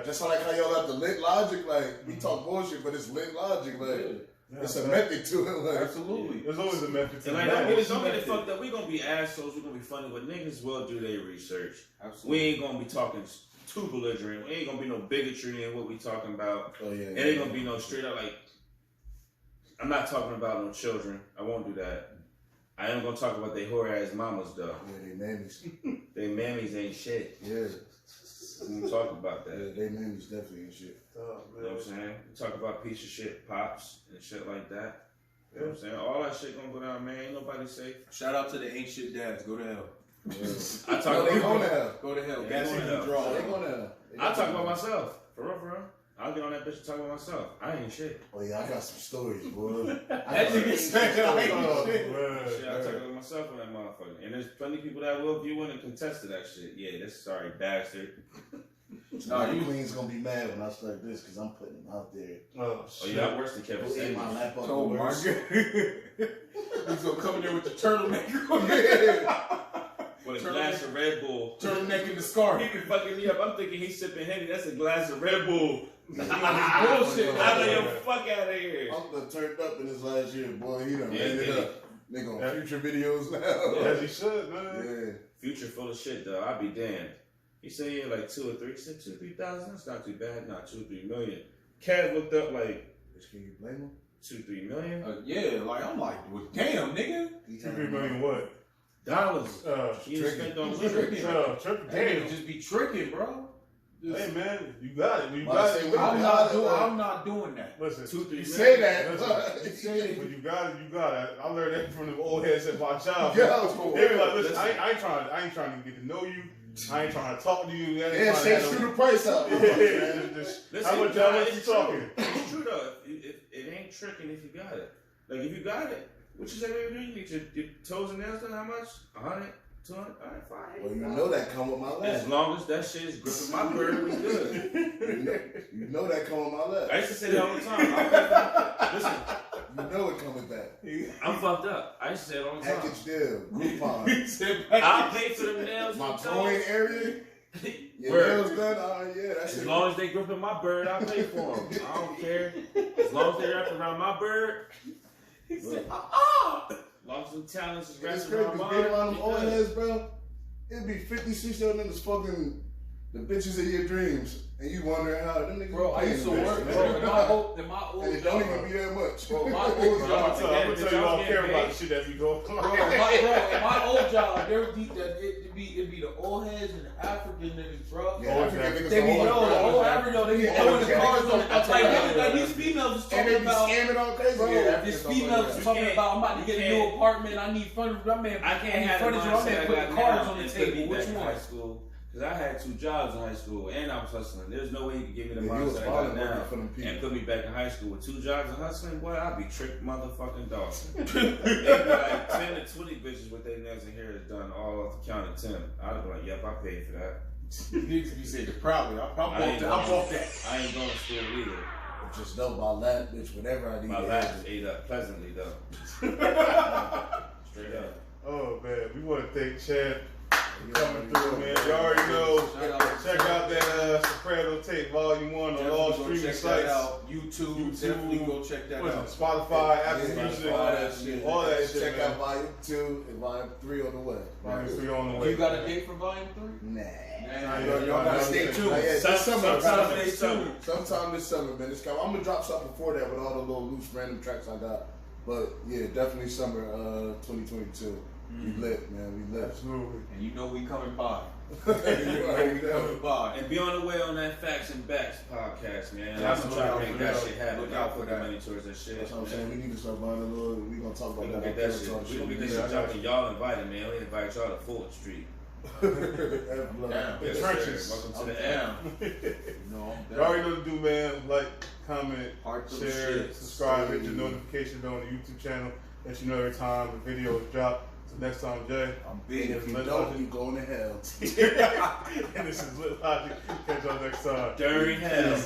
Speaker 5: just like how y'all have the lit logic. Like we talk bullshit, but it's lit logic. Like it's a method to it. Like
Speaker 6: Absolutely.
Speaker 2: There's always a method to
Speaker 4: And like,
Speaker 2: that.
Speaker 4: don't get it fucked up. We gonna be assholes. We gonna be funny, but niggas will do their research.
Speaker 6: Absolutely.
Speaker 4: We ain't gonna be talking too belligerent. We ain't gonna be no bigotry in what we talking about.
Speaker 5: oh yeah,
Speaker 4: It ain't gonna be no straight up like. I'm not talking about no children. I won't do that. I am gonna talk about they whore ass mamas though.
Speaker 5: Yeah, they mammies.
Speaker 4: They mammies ain't shit.
Speaker 5: Yeah,
Speaker 4: We can talk about
Speaker 5: yeah,
Speaker 4: that.
Speaker 5: they mammies definitely ain't shit.
Speaker 2: Oh,
Speaker 4: You know what I'm saying? We talk about piece of shit pops and shit like that. You know what I'm saying? All that shit gonna go down, man. Ain't nobody safe.
Speaker 6: Shout out to the ain't shit dads. Go to hell.
Speaker 5: Yeah.
Speaker 4: I talk
Speaker 5: No, they
Speaker 4: about
Speaker 5: going to hell.
Speaker 6: Go to hell.
Speaker 4: Yeah,
Speaker 6: Gas
Speaker 4: go to
Speaker 6: and
Speaker 4: hell.
Speaker 6: draw.
Speaker 5: They going to hell.
Speaker 4: I talk about myself. For real, for real. I'll get on that bitch and talk about myself. I ain't shit.
Speaker 5: Oh yeah, I got some stories, boy.
Speaker 6: That nigga said I ain't
Speaker 2: Oh,
Speaker 6: shit.
Speaker 2: man.
Speaker 4: Shit, I talk about myself on that motherfucker. And there's plenty of people that will view it and contest to that shit. Yeah, this sorry bastard.
Speaker 5: Nah, you Queen's gonna be mad when I start this because I'm putting him out there.
Speaker 2: Oh,
Speaker 4: Oh,
Speaker 2: shit.
Speaker 4: you got worse than Kevin
Speaker 5: Go eat my
Speaker 4: Samuels.
Speaker 5: lap up.
Speaker 6: Oh
Speaker 5: the
Speaker 6: my
Speaker 5: worst.
Speaker 6: god. He's gonna come in there with the turtleneck.
Speaker 4: With a glass of Red Bull.
Speaker 6: Turtleneck in the scarf.
Speaker 4: He been fucking me up. I'm thinking he's sipping Henny. That's a glass of Red Bull.
Speaker 6: Bullshit.
Speaker 4: I'm like, yo, fuck out of here.
Speaker 5: Uncle turned up in his last year, boy. He done
Speaker 4: Yeah,
Speaker 5: ran it
Speaker 4: yeah.
Speaker 5: up. Nigga on
Speaker 2: Yeah.
Speaker 5: future videos now.
Speaker 2: As he should, man.
Speaker 5: Yeah.
Speaker 4: Future full of shit, though. I'll be damned. He said he had like 2 or 3. He said 2 or 3,000. That's not too bad. Not 2 or 3 million. Kev looked up like
Speaker 5: Can you blame him?
Speaker 4: 2 3 million
Speaker 6: Yeah, like I'm like, well, damn, nigga.
Speaker 5: He
Speaker 2: 2 3 million what?
Speaker 4: dollars. He
Speaker 5: Tricking.
Speaker 4: spent on
Speaker 6: Tricking.
Speaker 4: liquor.
Speaker 2: Triple
Speaker 6: That
Speaker 2: damn.
Speaker 6: nigga just be tricking, bro. Just-
Speaker 2: Hey, man, you got it. You
Speaker 5: Well,
Speaker 2: got
Speaker 5: I
Speaker 2: it.
Speaker 5: say
Speaker 2: You
Speaker 5: we-
Speaker 2: got
Speaker 6: I'm not doing that.
Speaker 2: Listen,
Speaker 4: 2 3
Speaker 5: You
Speaker 4: million.
Speaker 5: say that.
Speaker 2: Listen, when you got it, you got it. I learned that from the old heads at my job.
Speaker 5: Yo.
Speaker 2: They be like, listen, I ain't trying to get to know you. I ain't trying to talk to you. I ain't
Speaker 5: Yeah,
Speaker 2: trying to
Speaker 5: say
Speaker 2: have
Speaker 5: shoot
Speaker 2: no-
Speaker 5: the price up.
Speaker 2: Yeah, just-
Speaker 4: Listen,
Speaker 2: how much
Speaker 4: nah,
Speaker 2: you
Speaker 4: it's
Speaker 2: talking?
Speaker 4: true. It's true though. It ain't tricking if you got it. Like if you got it, what you say, baby? You need your toes and nails done. How much? 100, 200, all right, fine.
Speaker 5: Well, you know that come with my
Speaker 4: As
Speaker 5: lap.
Speaker 4: long as that shit is gripping my bird, we good.
Speaker 5: You know that come with my lap.
Speaker 4: I used to say that all the time. Listen,
Speaker 5: You know it come with that.
Speaker 4: I'm fucked up. I used to say it all the time.
Speaker 5: Package deal. Groupon.
Speaker 4: I'll pay for them nails.
Speaker 5: My
Speaker 4: and
Speaker 5: groin
Speaker 4: toes.
Speaker 5: area. Your
Speaker 4: Word.
Speaker 5: nails done? Yeah, that's
Speaker 4: As
Speaker 5: it.
Speaker 4: long as they gripping my bird, I'll pay for them. I don't care. As long as they wrapped around my bird.
Speaker 6: He said,
Speaker 4: As long as them talents is
Speaker 5: It's
Speaker 4: wrapped
Speaker 5: crazy
Speaker 4: around
Speaker 5: because
Speaker 4: mine.
Speaker 5: being around them
Speaker 4: we
Speaker 5: old
Speaker 4: good.
Speaker 5: heads, bro, it'd be 50, 60 of them niggas fucking the bitches of your dreams. And you wondering how them niggas
Speaker 6: bro, I
Speaker 5: paying
Speaker 6: used to
Speaker 5: them
Speaker 6: work,
Speaker 5: bitches,
Speaker 6: bro,
Speaker 5: man.
Speaker 6: in my old
Speaker 5: And it don't even be that much.
Speaker 6: Bro, my old
Speaker 2: I'm
Speaker 6: job,
Speaker 2: gonna tell you, I don't care about the shit that we go.
Speaker 6: in my old job, there would be it'd be the old heads and the African niggas, bro.
Speaker 5: Yeah, African niggas
Speaker 6: They be
Speaker 5: always
Speaker 6: the whole African, they be
Speaker 5: Yeah,
Speaker 6: throwing the
Speaker 5: yeah,
Speaker 6: cars on.
Speaker 5: I tell you
Speaker 6: Like
Speaker 5: that.
Speaker 6: these females is
Speaker 5: And
Speaker 6: talking
Speaker 5: they be
Speaker 6: about.
Speaker 5: scamming all crazy.
Speaker 6: Bro,
Speaker 5: Yeah,
Speaker 6: this
Speaker 5: Africans don't
Speaker 6: female
Speaker 5: fuck
Speaker 6: is
Speaker 5: with
Speaker 6: talking
Speaker 4: can't-
Speaker 6: about, I'm about to
Speaker 4: you
Speaker 6: get a new
Speaker 4: can't-
Speaker 6: apartment, I need furniture, my man,
Speaker 4: I can't have the
Speaker 6: furniture, my
Speaker 4: mindset
Speaker 6: man
Speaker 4: I
Speaker 6: putting
Speaker 4: got
Speaker 6: cards
Speaker 4: now
Speaker 6: on the
Speaker 4: and put
Speaker 6: table,
Speaker 4: me
Speaker 6: which
Speaker 4: back in
Speaker 6: one?
Speaker 4: high school. Because I had 2 jobs in high school and I was hustling. There's no way you could give me the
Speaker 5: Yeah, you was
Speaker 4: mindset I
Speaker 5: balling
Speaker 4: got now
Speaker 5: working for them people.
Speaker 4: and put me back in high school with 2 jobs and hustling. Boy, I'd be tricked motherfucking Dawson. They'd be like 10 to 20 bitches with their nails and hair is done all off the count of 10. I'd be like, yep, I paid for that.
Speaker 6: You said probably, I bought
Speaker 4: I ain't
Speaker 6: that.
Speaker 4: I ain't going to school either.
Speaker 5: Just know my lap, bitch, whatever I need.
Speaker 4: My
Speaker 5: to
Speaker 4: laugh
Speaker 5: have.
Speaker 4: is ate up pleasantly though. Straight up.
Speaker 2: Oh man, we want to thank Chad
Speaker 5: You
Speaker 2: coming
Speaker 5: already
Speaker 2: through,
Speaker 5: know.
Speaker 2: man. You already know.
Speaker 6: Shout
Speaker 2: Check out that Soprano tape, Volume 1 on all streaming
Speaker 6: check that
Speaker 2: sites.
Speaker 6: out. YouTube, definitely go check that
Speaker 2: What's
Speaker 6: out.
Speaker 2: it, Spotify, Apple
Speaker 5: Yeah,
Speaker 2: Music,
Speaker 6: all that shit.
Speaker 2: all that shit,
Speaker 5: Check
Speaker 2: man.
Speaker 5: out Volume 2 and Volume 3 on the way.
Speaker 2: Volume 3 on the way.
Speaker 6: You got a date for Volume 3?
Speaker 5: Nah.
Speaker 6: Y'all gotta stay tuned.
Speaker 5: Nah, yeah, this summer.
Speaker 4: Sometime
Speaker 6: stay
Speaker 4: this summer.
Speaker 6: tuned.
Speaker 5: Sometime this summer, man. It's coming. I'm gonna drop something before that with all the little loose random tracks I got. But yeah, definitely summer 2022. We lit, man. We lit.
Speaker 2: Absolutely.
Speaker 6: And you know we coming by.
Speaker 5: Right,
Speaker 6: coming by.
Speaker 4: And be on the way on that Facts and Backs podcast, man.
Speaker 2: Yeah,
Speaker 4: I'm trying to make that
Speaker 2: look
Speaker 4: shit happen.
Speaker 6: Look
Speaker 4: I'll
Speaker 6: out
Speaker 4: put
Speaker 6: for
Speaker 4: the
Speaker 6: that.
Speaker 4: money towards that shit.
Speaker 5: That's what I'm
Speaker 4: man.
Speaker 5: saying. We need to start buying a little. We gonna talk
Speaker 4: We
Speaker 5: about
Speaker 4: gonna
Speaker 5: that.
Speaker 4: get that shit. We gonna get that shit jumping. Y'all invited, man. We invite y'all to Fulton Street.
Speaker 6: Down.
Speaker 2: The trenches.
Speaker 4: Welcome to
Speaker 6: I'm
Speaker 4: the
Speaker 6: down.
Speaker 4: end.
Speaker 6: You know, I'm
Speaker 2: You
Speaker 6: down.
Speaker 2: already know what to do, man. Like, comment,
Speaker 6: Heart to the
Speaker 2: share,
Speaker 6: shit.
Speaker 2: subscribe, hit your notifications on the YouTube channel. Let you know every time the videos drop. So next time, Jay.
Speaker 6: I'm big.
Speaker 5: If you don't, you going to hell.
Speaker 2: And this is Lit Logic. Catch y'all next time.
Speaker 4: During hell.